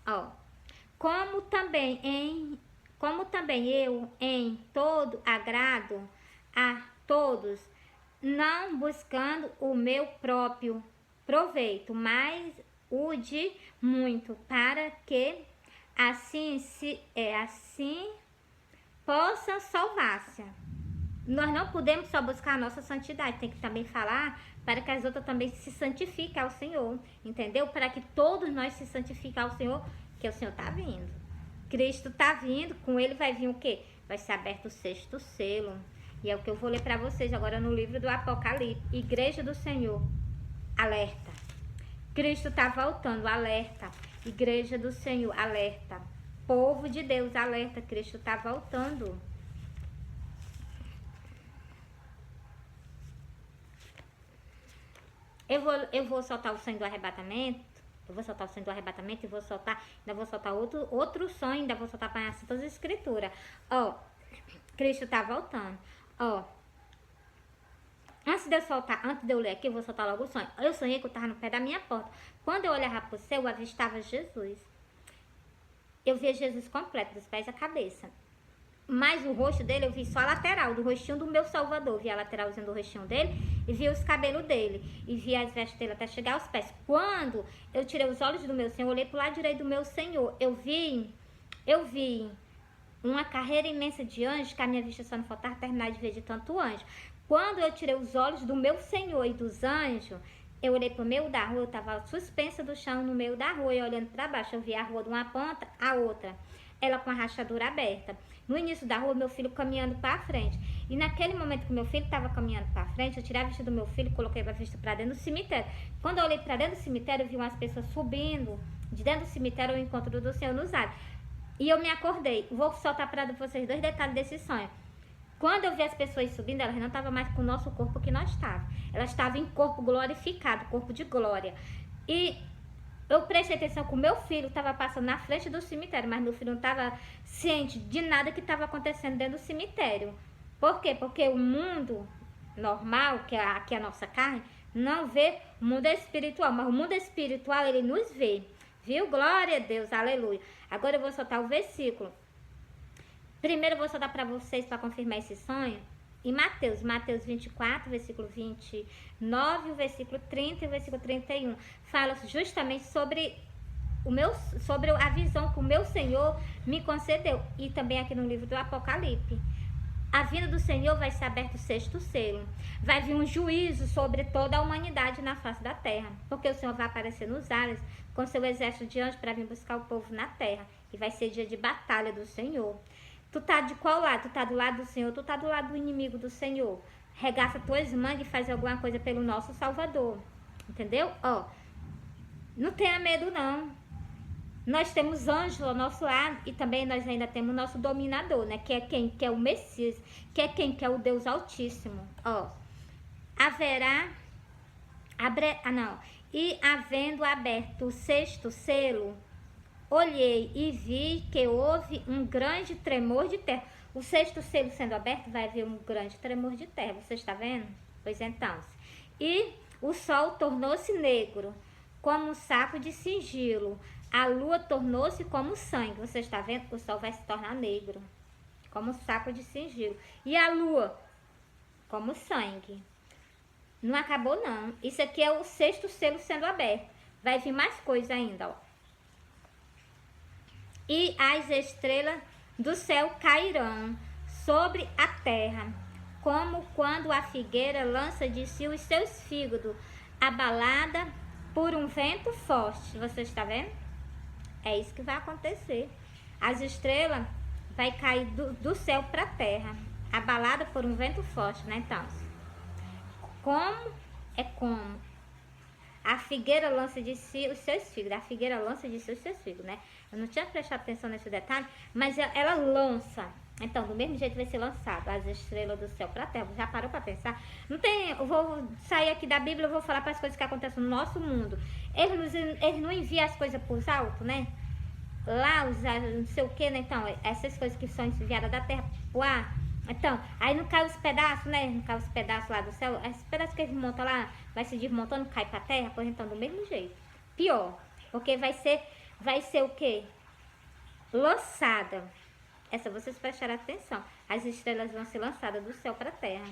ó. Como também eu em todo agrado a todos, não buscando o meu próprio proveito, mas o de muito, para que assim possam salvar-se. Nós não podemos só buscar a nossa santidade, tem que também falar para que as outras também se santifiquem ao Senhor, entendeu? Para que todos nós se santifiquem ao Senhor, que o Senhor está vindo. Cristo está vindo, com ele vai vir o quê? Vai ser aberto o 6º selo. E é o que eu vou ler para vocês agora no livro do Apocalipse. Igreja do Senhor, alerta. Cristo está voltando, alerta. Igreja do Senhor, alerta. Povo de Deus, alerta. Cristo está voltando. Eu vou soltar o sonho do arrebatamento. Eu vou soltar o sonho do arrebatamento e ainda vou soltar outro sonho, ainda vou soltar para as Santas Escrituras. Ó, Cristo está voltando. Ó, antes de eu ler aqui, eu vou soltar logo o sonho. Eu sonhei que eu estava no pé da minha porta. Quando eu olhava para o céu, eu avistava Jesus. Eu via Jesus completo, dos pés à cabeça. Mas o rosto dele, eu vi só a lateral, do rostinho do meu Salvador. Vi a lateralzinha do rostinho dele e vi os cabelos dele. E vi as vestes dele até chegar aos pés. Quando eu tirei os olhos do meu Senhor, olhei para o lado direito do meu Senhor. Eu vi uma carreira imensa de anjos, que a minha vista só não faltava terminar de ver de tanto anjo. Quando eu tirei os olhos do meu Senhor e dos anjos, eu olhei para o meio da rua, eu estava suspensa do chão no meio da rua, e olhando para baixo, eu vi a rua de uma ponta à outra, ela com a rachadura aberta. No início da rua, meu filho caminhando para frente. E naquele momento que meu filho estava caminhando para frente, eu tirei a vista do meu filho e coloquei a vista para dentro do cemitério. Quando eu olhei para dentro do cemitério, eu vi umas pessoas subindo de dentro do cemitério ao encontro do Senhor nos ares. E eu me acordei. Vou soltar para vocês 2 detalhes desse sonho. Quando eu vi as pessoas subindo, elas não estavam mais com o nosso corpo que nós estávamos. Elas estavam em corpo glorificado, corpo de glória. E eu prestei atenção que o meu filho estava passando na frente do cemitério, mas meu filho não estava ciente de nada que estava acontecendo dentro do cemitério. Por quê? Porque o mundo normal, que é aqui a nossa carne, não vê o mundo espiritual, mas o mundo espiritual, ele nos vê. Viu? Glória a Deus, aleluia. Agora eu vou soltar o versículo. Primeiro eu vou soltar para vocês, para confirmar esse sonho, em Mateus 24, versículo 29, o versículo 30 e o versículo 31. Fala justamente sobre a visão que o meu Senhor me concedeu. E também aqui no livro do Apocalipse. A vinda do Senhor vai ser aberto o 6º selo. Vai vir um juízo sobre toda a humanidade na face da terra. Porque o Senhor vai aparecer nos ares com seu exército de anjos para vir buscar o povo na terra. E vai ser dia de batalha do Senhor. Tu tá de qual lado? Tu tá do lado do Senhor, tu tá do lado do inimigo do Senhor. Regaça tuas mangas e faz alguma coisa pelo nosso Salvador. Entendeu? Ó, não tenha medo não. Nós temos anjos ao nosso lado e também nós ainda temos o nosso dominador, né? Que é quem? Que é o Messias. Que é quem? Que é o Deus Altíssimo. Ó, E havendo aberto o 6º selo, olhei e vi que houve um grande tremor de terra. O 6º selo sendo aberto, vai haver um grande tremor de terra. Você está vendo? Pois então. E o sol tornou-se negro, como um saco de sigilo. A lua tornou-se como sangue. Você está vendo? O sol vai se tornar negro, como um saco de sigilo. E a lua, como sangue. Não acabou, não. Isso aqui é o 6º selo sendo aberto. Vai vir mais coisa ainda, ó. E as estrelas do céu cairão sobre a terra, como quando a figueira lança de si os seus fígados. abalada por um vento forte. Você está vendo? É isso que vai acontecer. As estrelas vai cair do céu para a terra, abalada por um vento forte, né? Então, como a figueira lança de si os seus figos. A figueira lança de si os seus figos, né? Eu não tinha prestado atenção nesse detalhe, mas ela lança. Então, do mesmo jeito vai ser lançado as estrelas do céu para a terra. Já parou para pensar? Não tem. Eu vou sair aqui da Bíblia, eu vou falar para as coisas que acontecem no nosso mundo. Eles não enviam as coisas por alto, né? Lá, não sei o que, né? Então, essas coisas que são enviadas da terra pro ar. Então, aí não cai os pedaços, né? Não cai os pedaços lá do céu. Esses pedaços que eles montam lá, vai se desmontando, cai pra terra, pois então, do mesmo jeito. Pior, porque vai ser o quê? Lançada. Essa vocês prestaram atenção. As estrelas vão ser lançadas do céu para a terra.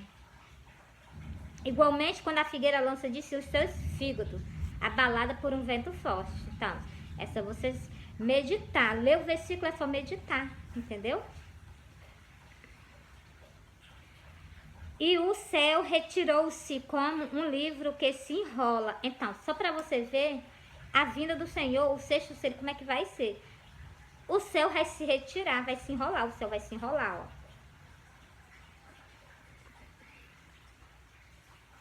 Igualmente, quando a figueira lança de si os seus fígados, abalada por um vento forte. Então, essa vocês meditar. Ler o versículo é só meditar, entendeu? E o céu retirou-se como um livro que se enrola. Então, só para você ver a vinda do Senhor, o sexto selo, como é que vai ser. O céu vai se retirar, vai se enrolar, o céu vai se enrolar, ó.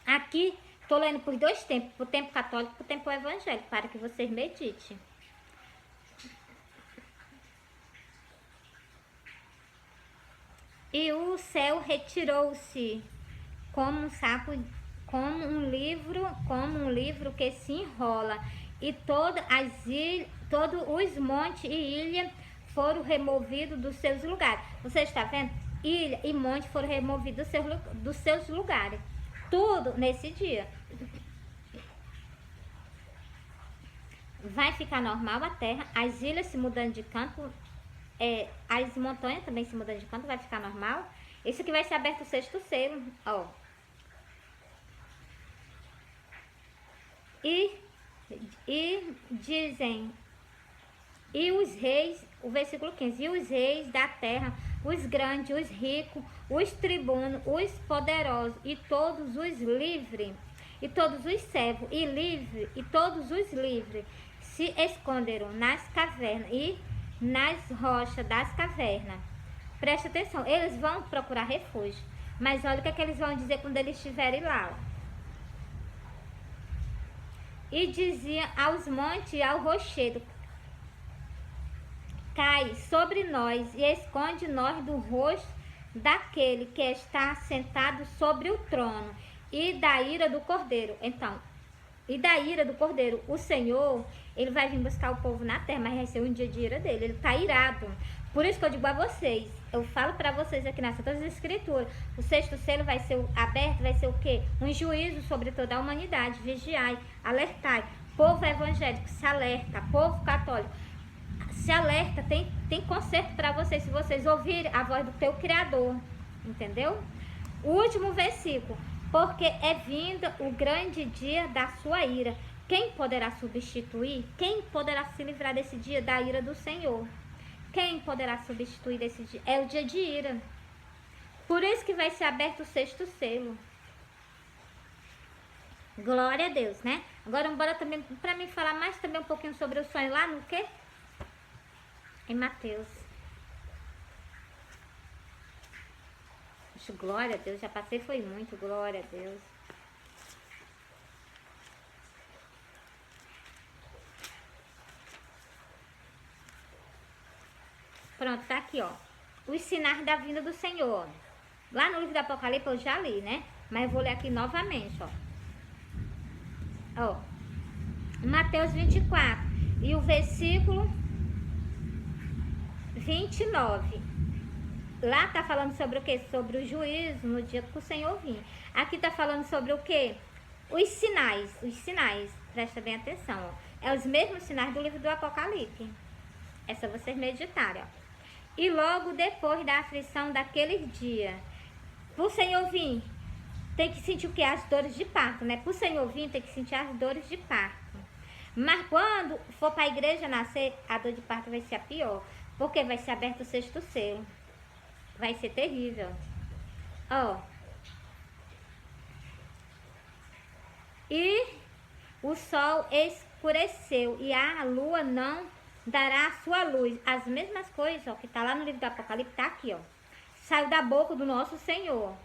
Aqui, tô lendo por dois tempos, pro tempo católico e pro tempo evangélico, para que vocês meditem. E o céu retirou-se como um saco, como um livro que se enrola, e todos os montes e ilhas foram removidos dos seus lugares. Você está vendo? Ilha e monte foram removidos dos seus lugares. Tudo nesse dia. Vai ficar normal a terra, as ilhas se mudando de canto, as montanhas também se mudando de canto, vai ficar normal. Isso aqui vai ser aberto o sexto selo, ó. E dizem, e os reis, o versículo 15, e os reis da terra, os grandes, os ricos, os tribunos, os poderosos, e todos os livres, e todos os servos, e todos os livres, se esconderam nas cavernas e nas rochas das cavernas. Preste atenção, eles vão procurar refúgio, mas olha o que eles vão dizer quando eles estiverem lá, ó. E dizia aos montes e ao rochedo, cai sobre nós e esconde nós do rosto daquele que está sentado sobre o trono e da ira do cordeiro. Então, e da ira do cordeiro, o Senhor, ele vai vir buscar o povo na terra, mas vai ser um dia de ira dele, ele está irado. Por isso que eu digo a vocês, eu falo para vocês aqui nas Santas Escrituras, o sexto selo vai ser aberto, vai ser o quê? Um juízo sobre toda a humanidade, vigiai, alertai, povo evangélico, se alerta, povo católico, se alerta, tem conserto para vocês, se vocês ouvirem a voz do teu Criador, entendeu? O último versículo, porque é vindo o grande dia da sua ira, quem poderá substituir? Quem poderá se livrar desse dia da ira do Senhor? Quem poderá substituir esse dia? É o dia de ira. Por isso que vai ser aberto o sexto selo. Glória a Deus, né? Agora, bora também, para mim falar mais também um pouquinho sobre o sonho lá no quê? Em Mateus. Glória a Deus, já passei, foi muito, glória a Deus. Pronto, tá aqui, ó. Os sinais da vinda do Senhor. Lá no livro do Apocalipse eu já li, né? Mas eu vou ler aqui novamente, ó. Ó. Mateus 24. E o versículo 29. Lá tá falando sobre o quê? Sobre o juízo no dia que o Senhor vir. Aqui tá falando sobre o quê? Os sinais. Presta bem atenção, ó. É os mesmos sinais do livro do Apocalipse. É só vocês meditarem, ó. E logo depois da aflição daqueles dias, pro Senhor vir, tem que sentir o que? As dores de parto, né? Pro Senhor vir, tem que sentir as dores de parto. Mas quando for para a igreja nascer, a dor de parto vai ser a pior, porque vai ser aberto o sexto selo. Vai ser terrível. Ó. E o sol escureceu e a lua não dará a sua luz. As mesmas coisas, ó, que tá lá no livro do Apocalipse, tá aqui, ó. Saiu da boca do nosso Senhor.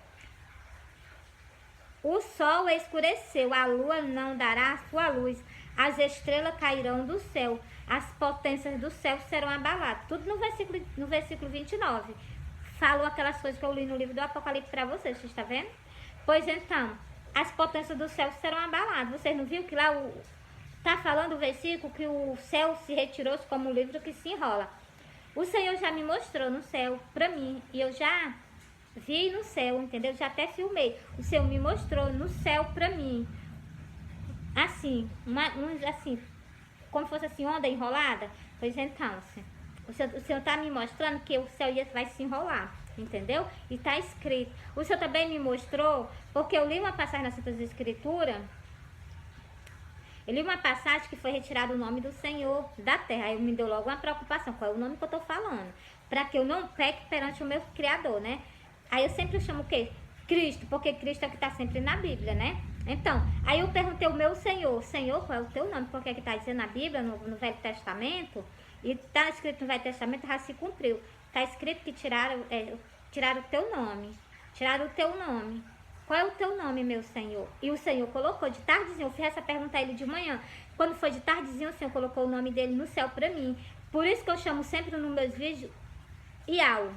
O sol escureceu, a lua não dará a sua luz. As estrelas cairão do céu, as potências do céu serão abaladas. Tudo no versículo 29. Falou aquelas coisas que eu li no livro do Apocalipse para vocês, vocês estão vendo? Pois então, as potências do céu serão abaladas. Vocês não viram que lá tá falando o versículo que o céu se retirou como um livro que se enrola. O Senhor já me mostrou no céu para mim e eu já vi no céu, entendeu? Já até filmei. O Senhor me mostrou no céu para mim. Assim, assim, como fosse assim, onda enrolada. Pois então, assim, o Senhor tá me mostrando que o céu vai se enrolar, entendeu? E tá escrito. O Senhor também me mostrou, porque eu li uma passagem nas Santas Escrituras. Eu li uma passagem que foi retirado o nome do Senhor da terra. Aí me deu logo uma preocupação. Qual é o nome que eu tô falando? Para que eu não peque perante o meu Criador, né? Aí eu sempre chamo o quê? Cristo, porque Cristo é o que está sempre na Bíblia, né? Então, aí eu perguntei ao meu Senhor, Senhor, qual é o teu nome? Porque é que está dizendo na Bíblia, no Velho Testamento, e está escrito no Velho Testamento, já se cumpriu. Está escrito que tiraram o teu nome. Tiraram o teu nome. Qual é o teu nome, meu Senhor? E o Senhor colocou de tardezinho, eu fiz essa pergunta a ele de manhã. Quando foi de tardezinho, o Senhor colocou o nome dele no céu para mim. Por isso que eu chamo sempre nos meus vídeos Iau.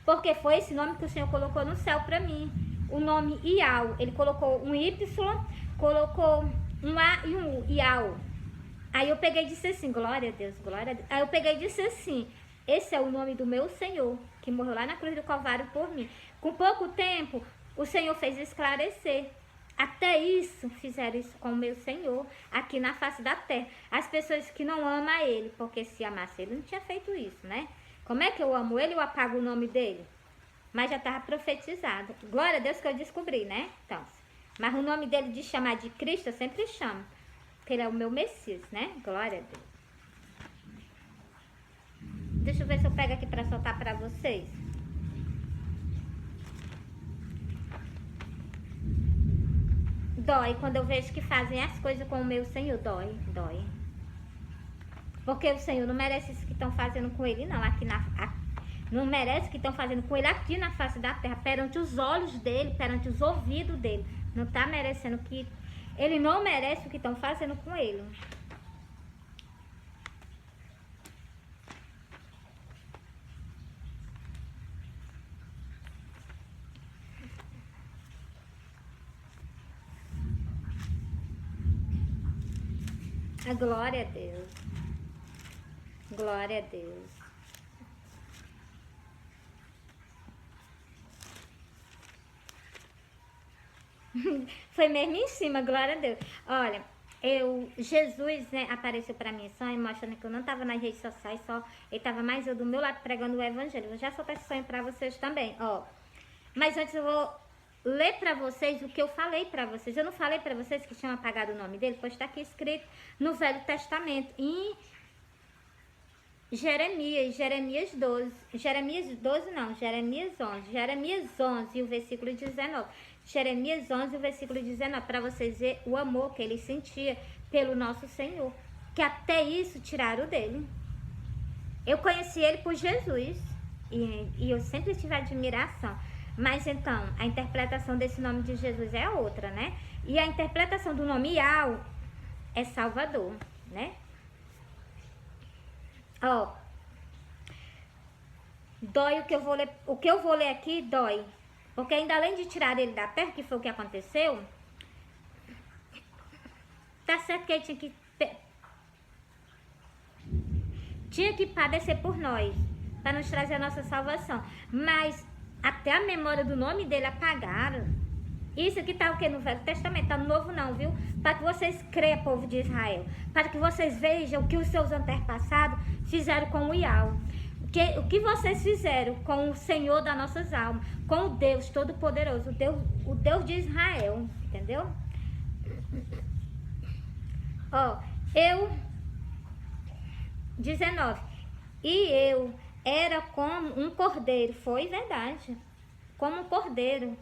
Porque foi esse nome que o Senhor colocou no céu para mim. O nome Iau. Ele colocou um Y, colocou um A e um U. Iau. Aí eu peguei e disse assim, glória a Deus, glória a Deus. Aí eu peguei e disse assim, esse é o nome do meu Senhor, que morreu lá na cruz do Calvário por mim. Com pouco tempo, o Senhor fez esclarecer. Até isso, fizeram isso com o meu Senhor, aqui na face da terra. As pessoas que não amam a Ele, porque se amasse Ele, não tinha feito isso, né? Como é que eu amo Ele e eu apago o nome dele? Mas já estava profetizado. Glória a Deus que eu descobri, né? Então, mas o nome dele de chamar de Cristo, eu sempre chamo. Porque ele é o meu Messias, né? Glória a Deus. Deixa eu ver se eu pego aqui para soltar para vocês. Dói quando eu vejo que fazem as coisas com o meu Senhor. Dói, dói. Porque o Senhor não merece isso que estão fazendo com ele, não. Não merece o que estão fazendo com ele aqui na face da terra, perante os olhos dele, perante os ouvidos dele. Não está merecendo que... Ele não merece o que estão fazendo com ele. A glória a Deus. Glória a Deus. Foi mesmo em cima, glória a Deus. Olha, Jesus, né, apareceu para mim em sonho, mostrando que eu não estava nas redes sociais, só ele estava mais eu do meu lado pregando o evangelho. Eu já soltei esse sonho para vocês também, ó. Mas antes eu vou ler para vocês o que eu falei para vocês. Eu não falei para vocês que tinham apagado o nome dele, pois está aqui escrito no Velho Testamento, em Jeremias 12. Jeremias 12 não, Jeremias 11. Jeremias 11 e o versículo 19. Jeremias 11 e o versículo 19, para vocês verem o amor que ele sentia pelo nosso Senhor. Que até isso tiraram dele. Eu conheci ele por Jesus. E eu sempre tive admiração. Mas então, a interpretação desse nome de Jesus é outra, né? E a interpretação do nome Iau é Salvador, né? Ó, dói o que eu vou ler aqui, dói. Porque ainda além de tirar ele da terra, que foi o que aconteceu, tá certo que ele tinha que padecer por nós, para nos trazer a nossa salvação. Mas até a memória do nome dele apagaram. Isso aqui tá o que no Velho Testamento, tá no Novo não, viu? Para que vocês creiam, povo de Israel. Para que vocês vejam o que os seus antepassados fizeram com o Iau. O que vocês fizeram com o Senhor das nossas almas, com o Deus Todo-Poderoso, o Deus de Israel, entendeu? Ó, 19, e eu era como um cordeiro, foi verdade, como um cordeiro,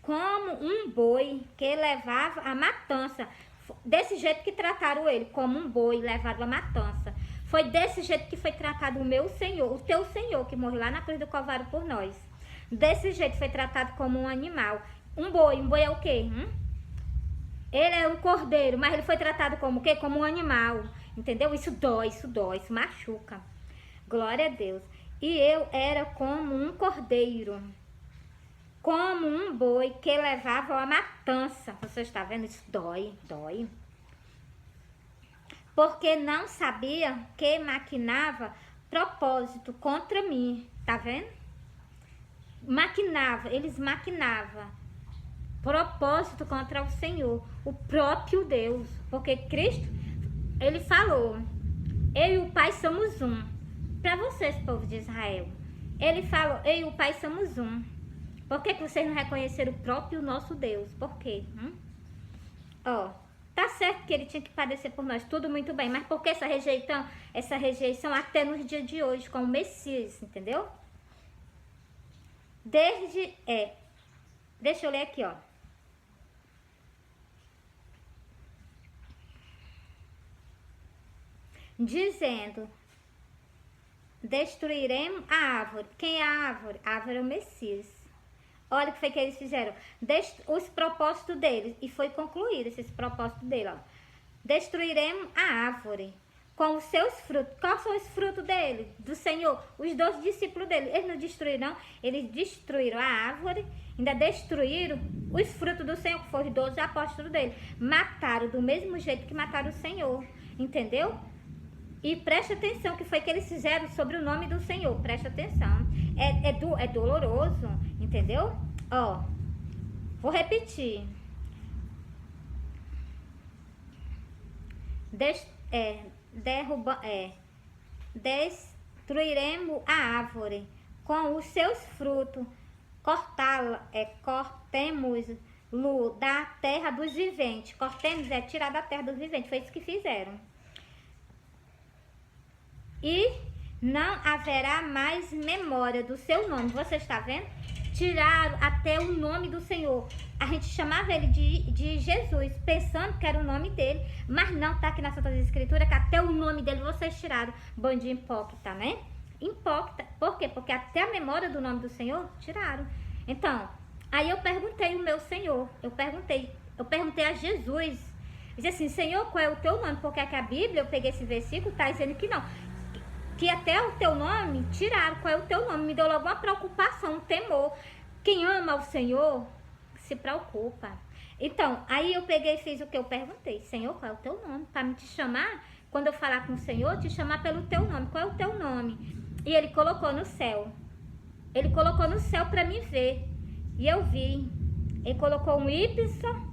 como um boi que levava a matança, Desse jeito que trataram ele, como um boi levado à matança. Foi desse jeito que foi tratado o meu Senhor, o teu Senhor, que morreu lá na cruz do Calvário por nós. Desse jeito foi tratado como um animal. Um boi é o quê? Ele é um cordeiro, mas ele foi tratado como o quê? Como um animal. Entendeu? Isso dói, isso machuca. Glória a Deus. E eu era como um cordeiro, como um boi que levava a matança. Você está vendo? Isso dói. Porque não sabia que maquinava propósito contra mim. Tá vendo? Eles maquinavam propósito contra o Senhor, o próprio Deus. Porque Cristo, ele falou, eu e o Pai somos um. Para vocês, povo de Israel, ele falou, eu e o Pai somos um. Por que vocês não reconheceram o próprio nosso Deus? Por quê? Tá certo que ele tinha que padecer por nós, tudo muito bem, mas por que essa rejeição até nos dias de hoje com o Messias, entendeu? Deixa eu ler aqui, dizendo, destruiremos a árvore. Quem é a árvore? A árvore é o Messias. Olha o que foi que eles fizeram. Os propósitos deles. E foi concluído esses propósitos dele. Destruiremos a árvore com os seus frutos. Quais são os frutos dele? Do Senhor. Os 12 discípulos dele. Eles não destruíram, eles destruíram a árvore. Ainda destruíram os frutos do Senhor, que foram os 12 apóstolos dele. Mataram do mesmo jeito que mataram o Senhor. Entendeu? E preste atenção que foi que eles fizeram sobre o nome do Senhor. Preste atenção. É doloroso, entendeu? Vou repetir. Destruiremos a árvore com os seus frutos. Cortemos-lo da terra dos viventes. Cortemos tirar da terra dos viventes. Foi isso que fizeram. E não haverá mais memória do seu nome. Você está vendo? Tiraram até o nome do Senhor. A gente chamava ele de Jesus, pensando que era o nome dele. Mas não, tá aqui na Santa Escritura que até o nome dele vocês tiraram. Bando de hipócrita, né? Hipócrita. Por quê? Porque até a memória do nome do Senhor tiraram. Então, aí eu perguntei o meu Senhor. Eu perguntei a Jesus. Disse assim, Senhor, qual é o teu nome? Porque aqui a Bíblia, eu peguei esse versículo, tá dizendo que não. Que até o teu nome tiraram. Qual é o teu nome? Me deu logo uma preocupação, um temor. Quem ama o Senhor se preocupa. Então, aí eu peguei e fiz o que eu perguntei. Senhor, qual é o teu nome? Para me te chamar, quando eu falar com o Senhor, te chamar pelo teu nome. Qual é o teu nome? E ele colocou no céu. Ele colocou no céu para me ver. E eu vi. Ele colocou um Y,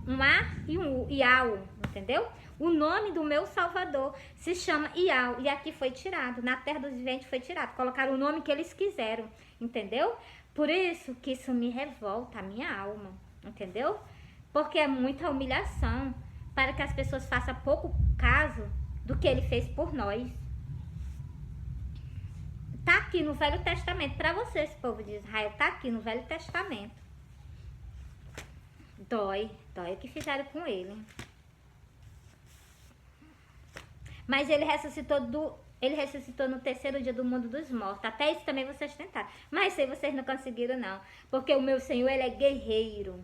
um A e um Iau, entendeu? O nome do meu Salvador se chama Iau. E aqui foi tirado. Na terra dos viventes foi tirado. Colocaram o nome que eles quiseram. Entendeu? Por isso que isso me revolta a minha alma. Entendeu? Porque é muita humilhação. Para que as pessoas façam pouco caso do que ele fez por nós. Tá aqui no Velho Testamento. Para vocês, povo de Israel. Tá aqui no Velho Testamento. Dói o que fizeram com ele. Mas ele ressuscitou no terceiro dia do mundo dos mortos. Até isso também vocês tentaram. Mas isso aí vocês não conseguiram, não. Porque o meu Senhor, ele é guerreiro.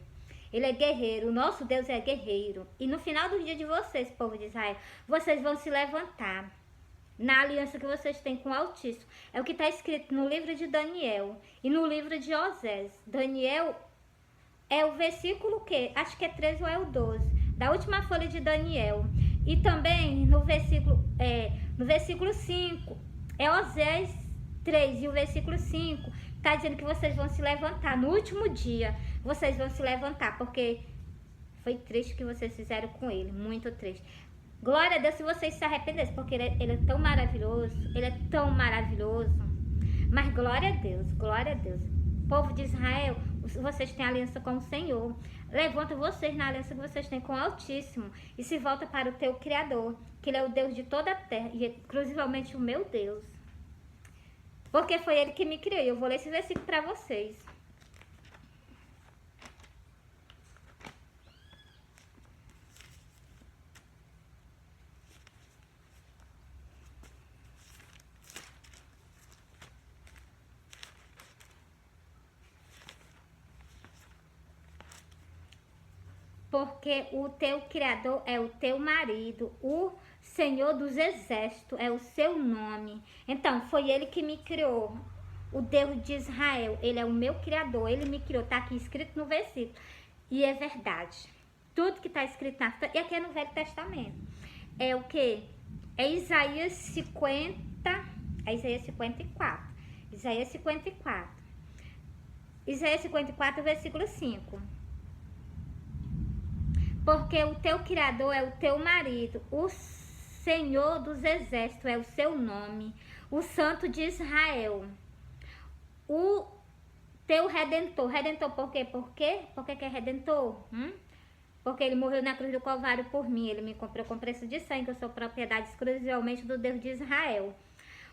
Ele é guerreiro. O nosso Deus é guerreiro. E no final do dia de vocês, povo de Israel, vocês vão se levantar na aliança que vocês têm com o Altíssimo. É o que está escrito no livro de Daniel e no livro de Osés. Daniel é o versículo que? Acho que é 13 ou é o 12. Da última folha de Daniel. E também no versículo 5, é Osés 3 e o versículo 5 está dizendo que vocês vão se levantar. No último dia, vocês vão se levantar, porque foi triste o que vocês fizeram com ele, muito triste. Glória a Deus se vocês se arrependessem, porque ele é tão maravilhoso, ele é tão maravilhoso. Mas glória a Deus, glória a Deus. Povo de Israel, vocês têm aliança com o Senhor. Levanta vocês na aliança que vocês têm com o Altíssimo e se volta para o teu Criador, que ele é o Deus de toda a terra e exclusivamente o meu Deus. Porque foi ele que me criou. Eu vou ler esse versículo para vocês. porque o teu Criador é o teu marido, o Senhor dos Exércitos é o seu nome. Então, foi ele que me criou, o Deus de Israel, ele é o meu Criador, ele me criou, tá aqui escrito no versículo, e é verdade. Tudo que está escrito e aqui é no Velho Testamento. É o que? É Isaías 50, é Isaías 54. Isaías 54. Isaías 54, versículo 5. Porque o teu Criador é o teu marido, o Senhor dos Exércitos é o seu nome, o Santo de Israel, o teu Redentor. Redentor por quê? Por quê? Por que é Redentor? Porque ele morreu na cruz do Calvário por mim. Ele me comprou com preço de sangue. Eu sou propriedade exclusivamente do Deus de Israel,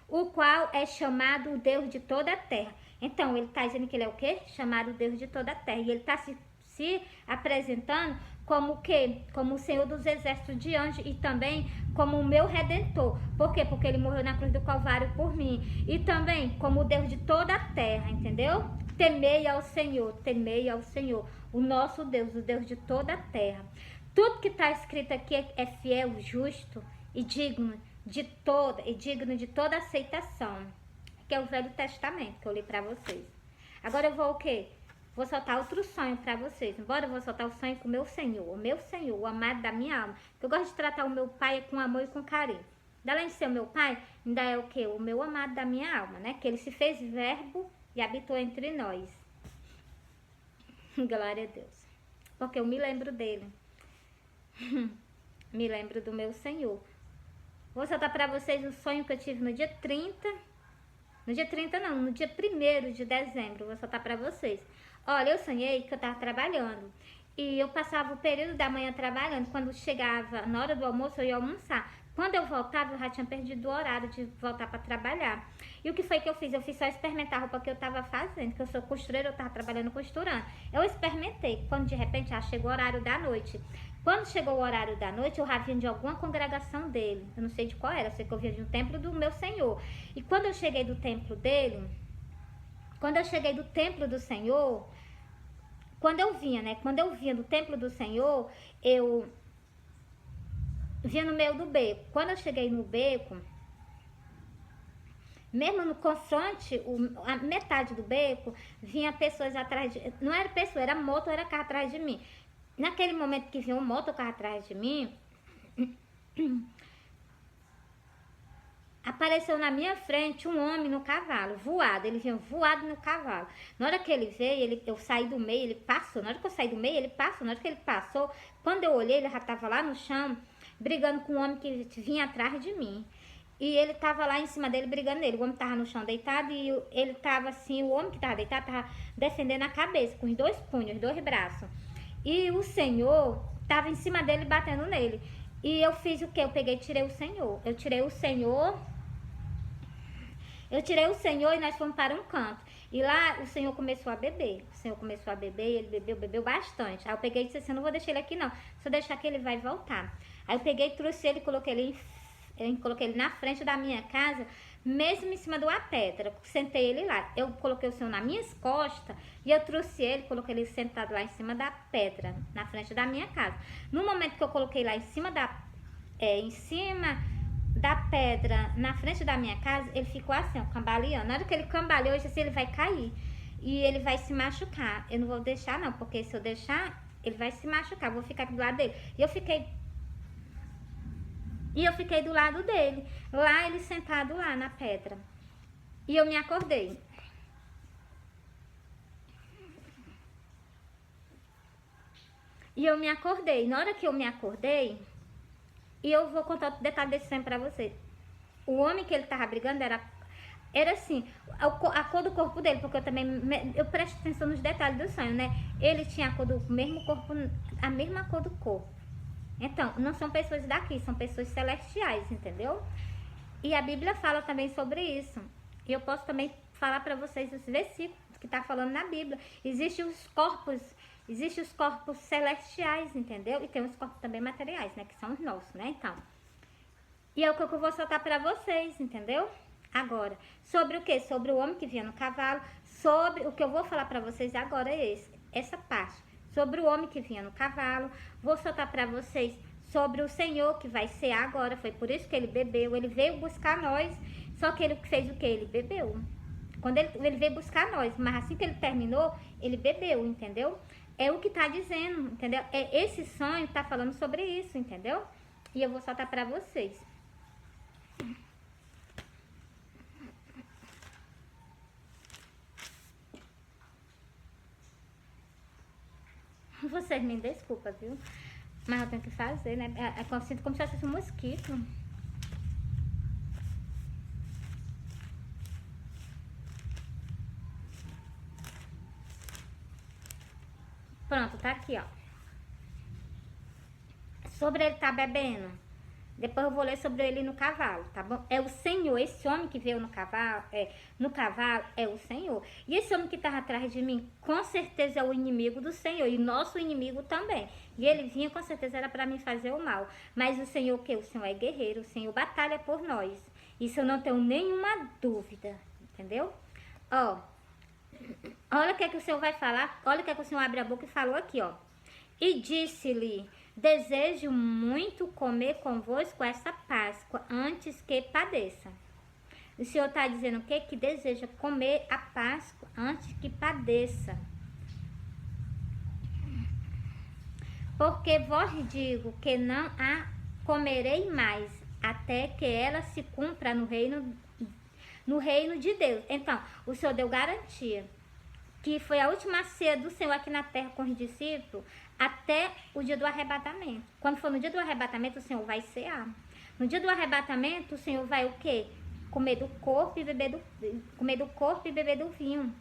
o qual é chamado o Deus de toda a terra. Então, ele está dizendo que ele é o quê? Chamado Deus de toda a terra. E ele está se apresentando como o quê? Como o Senhor dos Exércitos de anjos e também como o meu Redentor. Por quê? Porque ele morreu na cruz do Calvário por mim. E também como o Deus de toda a terra, entendeu? Temei ao Senhor, o nosso Deus, o Deus de toda a terra. Tudo que está escrito aqui é fiel, justo e digno de toda aceitação. Que é o Velho Testamento que eu li para vocês. Agora eu vou o quê? Vou soltar outro sonho para vocês. Embora eu vou soltar o sonho com o meu Senhor, o amado da minha alma. Eu gosto de tratar o meu pai com amor e com carinho. Além de ser o meu pai, ainda é o quê? O meu amado da minha alma, né? Que ele se fez verbo e habitou entre nós. Glória a Deus. Porque eu me lembro dele. Me lembro do meu Senhor. Vou soltar para vocês o sonho que eu tive no dia 30. No dia 30 não, no dia 1º de dezembro. Vou soltar para vocês. Olha, eu sonhei que eu estava trabalhando. E eu passava o período da manhã trabalhando. Quando chegava na hora do almoço, eu ia almoçar. Quando eu voltava, eu já tinha perdido o horário de voltar para trabalhar. E o que foi que eu fiz? Eu fiz só experimentar a roupa que eu estava fazendo, que eu sou costureira, eu estava trabalhando costurando. Eu experimentei, quando de repente já chegou o horário da noite. Quando chegou o horário da noite, eu já vinha de alguma congregação dele. Eu não sei de qual era, eu sei que eu vinha de um templo do meu Senhor. E quando eu cheguei do templo dele, quando eu vinha do templo do Senhor, eu vinha no meio do beco. Quando eu cheguei no beco, mesmo no confronte, a metade do beco, vinha pessoas atrás de... Não era pessoa, era moto, era carro atrás de mim. Naquele momento que vinha um moto, carro atrás de mim, apareceu na minha frente um homem no cavalo, voado. Ele vinha voado no cavalo. Na hora que ele veio, eu saí do meio, ele passou. Na hora que eu saí do meio, ele passou. Na hora que ele passou, quando eu olhei, ele já estava lá no chão, brigando com um homem que vinha atrás de mim. E ele tava lá em cima dele, brigando nele. O homem tava no chão deitado e ele tava assim, o homem que tava deitado tava defendendo a cabeça, com os 2 punhos, os 2 braços. E o Senhor tava em cima dele, batendo nele. E eu fiz o quê? Eu peguei e tirei o Senhor. Eu tirei o Senhor e nós fomos para um canto. E lá o Senhor começou a beber. Ele bebeu bastante. Aí eu peguei e disse assim, não vou deixar ele aqui não. Se eu deixar aqui, ele vai voltar. Aí eu peguei, trouxe ele, coloquei ele na frente da minha casa, mesmo em cima de uma pedra. Sentei ele lá. Eu coloquei o Senhor nas minhas costas e eu trouxe ele, coloquei ele sentado lá em cima da pedra, na frente da minha casa. No momento que eu coloquei lá em cima da pedra, na frente da minha casa, ele ficou assim, ó, cambaleando. Na hora que ele cambaleou, eu disse assim, ele vai cair e ele vai se machucar. Eu não vou deixar não, porque se eu deixar, ele vai se machucar. Eu vou ficar aqui do lado dele. E eu fiquei do lado dele, lá ele sentado lá na pedra. E eu me acordei. Na hora que eu me acordei, e eu vou contar outro detalhe desse sonho pra você. O homem que ele tava brigando era assim, a cor do corpo dele, porque eu presto atenção nos detalhes do sonho, né? Ele tinha a cor do mesmo corpo, a mesma cor do corpo. Então, não são pessoas daqui, são pessoas celestiais, entendeu? E a Bíblia fala também sobre isso. E eu posso também falar para vocês os versículos que tá falando na Bíblia. Existem os corpos celestiais, entendeu? E tem os corpos também materiais, né? Que são os nossos, né? Então, e é o que eu vou soltar para vocês, entendeu? Agora, sobre o quê? Sobre o homem que vinha no cavalo. Sobre o que eu vou falar para vocês agora é essa parte. sobre o homem que vinha no cavalo. Vou soltar para vocês sobre o Senhor que vai cear agora. Foi por isso que ele bebeu. Ele veio buscar nós, só que ele fez o que? Ele bebeu. Quando ele veio buscar nós, mas assim que ele terminou, ele bebeu, entendeu? É o que tá dizendo, entendeu? Esse sonho tá falando sobre isso, entendeu? E eu vou soltar para vocês. Vocês me desculpem, viu? Mas eu tenho que fazer, né? Eu sinto como se fosse um mosquito. Pronto, tá aqui, ó. Sobre ele tá bebendo. Depois eu vou ler sobre ele no cavalo, tá bom? É o Senhor, esse homem que veio no cavalo é o Senhor. E esse homem que tava atrás de mim, com certeza é o inimigo do Senhor. E nosso inimigo também. E ele vinha, com certeza, era para me fazer o mal. Mas o Senhor, o quê? O Senhor é guerreiro, o Senhor batalha por nós. Isso eu não tenho nenhuma dúvida, entendeu? Ó, olha o que é que o Senhor vai falar. Olha o que é que o Senhor abre a boca e falou aqui, ó. E disse-lhe: desejo muito comer convosco esta Páscoa, antes que padeça. O Senhor está dizendo o quê? Que deseja comer a Páscoa antes que padeça. Porque vos digo que não a comerei mais, até que ela se cumpra no reino de Deus. Então, o Senhor deu garantia que foi a última ceia do Senhor aqui na terra com os discípulos, até o dia do arrebatamento. Quando for no dia do arrebatamento, o Senhor vai cear. No dia do arrebatamento, o Senhor vai o quê? Comer do corpo e beber do vinho.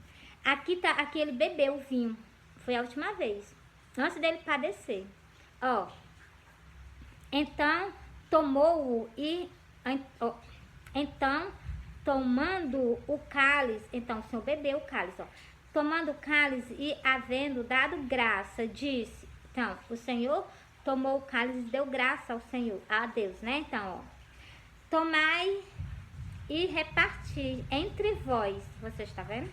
Aqui ele bebeu o vinho. Foi a última vez, antes dele padecer. Ó. Então, tomou-o e... Então, tomando o cálice... Então, o Senhor bebeu o cálice, ó. Tomando o cálice e havendo dado graça, disse... Então, o Senhor tomou o cálice e deu graça ao Senhor, a Deus, né? Então, ó. Tomai e reparti entre vós. Você está vendo?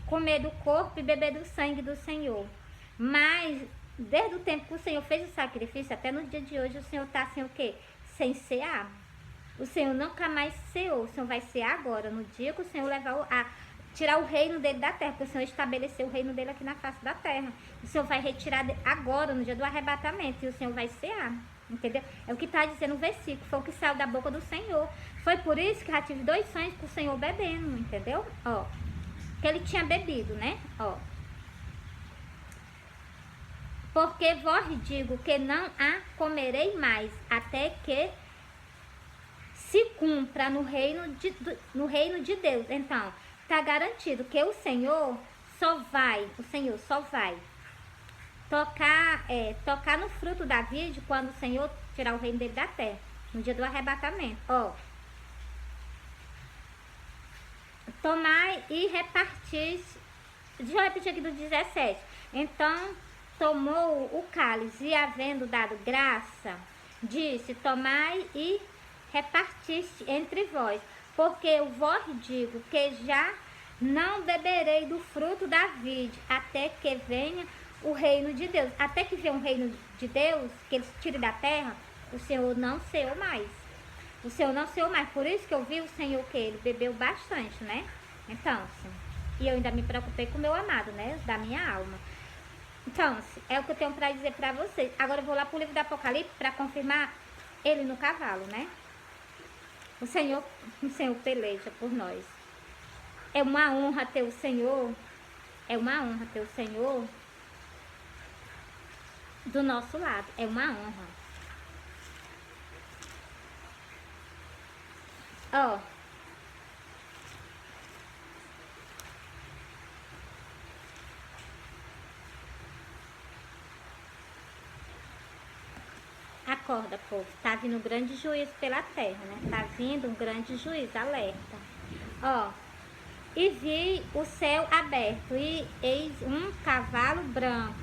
Comer do corpo e beber do sangue do Senhor. Mas, desde o tempo que o Senhor fez o sacrifício, até no dia de hoje, o Senhor está assim, o quê? Sem cear. O Senhor nunca mais ceou. O Senhor vai cear agora, no dia que o Senhor levar tirar o reino dele da terra, porque o Senhor estabeleceu o reino dele aqui na face da terra. O Senhor vai retirar agora, no dia do arrebatamento, e o Senhor vai cear, entendeu? É o que está dizendo o versículo, foi o que saiu da boca do Senhor. Foi por isso que eu já tive 2 sonhos com o Senhor bebendo, entendeu? Ó, que ele tinha bebido, né? Ó. Porque vos digo que não a comerei mais, até que se cumpra no reino de Deus. Então, tá garantido que o Senhor só vai tocar no fruto da vide quando o Senhor tirar o reino dele da terra, no dia do arrebatamento. Ó, tomai e repartis. Deixa eu repetir aqui do 17. Então, tomou o cálice e, havendo dado graça, disse: tomai e repartiste entre vós, porque eu vos digo que já não beberei do fruto da vide, até que venha o reino de Deus. Até que venha o reino de Deus, que ele tire da terra, o Senhor não ceou mais. O Senhor não ceou mais. Por isso que eu vi o Senhor que ele bebeu bastante, né? Então, assim, e eu ainda me preocupei com o meu amado, né? Da minha alma. Então, é o que eu tenho para dizer para vocês. Agora eu vou lá pro livro do Apocalipse para confirmar ele no cavalo, né? O Senhor peleja por nós. É uma honra ter o Senhor. É uma honra ter o Senhor do nosso lado. É uma honra. Ó. Acorda, povo. Tá vindo um grande juízo pela terra, né? Tá vindo um grande juízo, alerta. Ó. E vi o céu aberto, e eis um cavalo branco,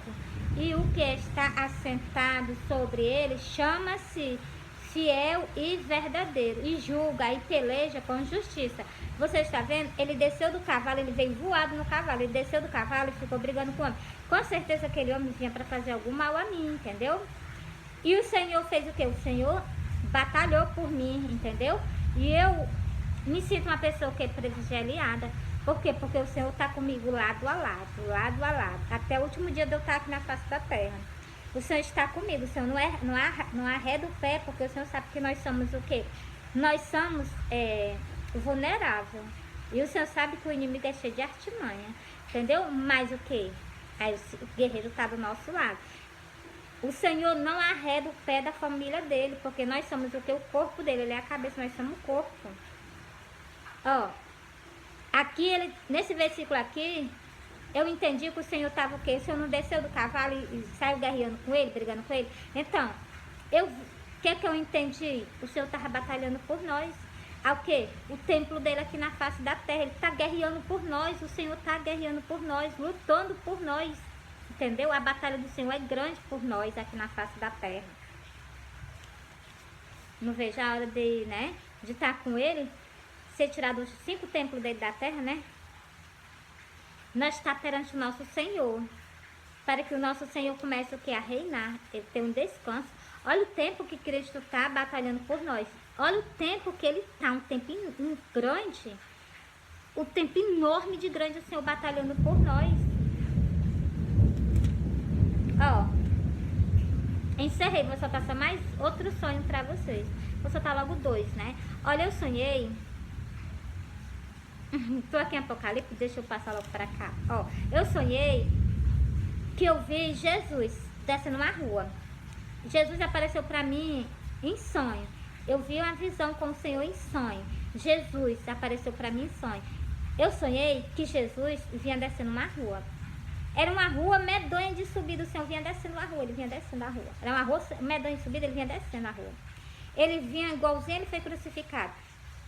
e o que está assentado sobre ele chama-se fiel e verdadeiro, e julga e peleja com justiça. Você está vendo? Ele desceu do cavalo, ele veio voado no cavalo, ele desceu do cavalo e ficou brigando com o homem. Com certeza aquele homem vinha para fazer algum mal a mim, entendeu? E o Senhor fez o quê? O Senhor batalhou por mim, entendeu? E eu me sinto uma pessoa que é privilegiada. Por quê? Porque o Senhor está comigo lado a lado, lado a lado. Até o último dia de eu estar aqui na face da terra. O Senhor está comigo. O Senhor não arreda o pé, porque o Senhor sabe que nós somos o quê? Nós somos vulneráveis. E o Senhor sabe que o inimigo é cheio de artimanha. Entendeu? Mas o quê? Aí o guerreiro está do nosso lado. O Senhor não arreda o pé da família dele, porque nós somos o quê? O corpo dele. Ele é a cabeça, nós somos o corpo. Ó. Aqui, nesse versículo aqui, eu entendi que o Senhor estava o quê? O Senhor não desceu do cavalo e saiu guerreando com ele, brigando com ele. Então, o que é que eu entendi? O Senhor estava batalhando por nós. O quê? O templo dele aqui na face da terra. Ele está guerreando por nós. O Senhor está guerreando por nós, lutando por nós. Entendeu? A batalha do Senhor é grande por nós aqui na face da terra. Não vejo a hora de estar com ele. Ser tirado os 5 templos dele da terra, né? Nós está perante o nosso Senhor. Para que o nosso Senhor comece o que? A reinar. Ele tem um descanso. Olha o tempo que Cristo está batalhando por nós. Olha o tempo que ele está. Um tempo grande. Um tempo enorme de grande o Senhor batalhando por nós. Ó. Encerrei. Vou soltar só mais outro sonho para vocês. Vou soltar logo 2, né? Olha, eu sonhei. Tô aqui em Apocalipse, deixa eu passar logo pra cá. Ó, eu sonhei que eu vi Jesus descendo uma rua. Jesus apareceu pra mim em sonho. Eu vi uma visão com o Senhor em sonho. Jesus apareceu pra mim em sonho. Eu sonhei que Jesus vinha descendo uma rua. Era uma rua medonha de subida. O Senhor vinha descendo a rua, ele vinha descendo a rua. Era uma rua medonha de subida, ele vinha descendo a rua. Ele vinha igualzinho ele foi crucificado.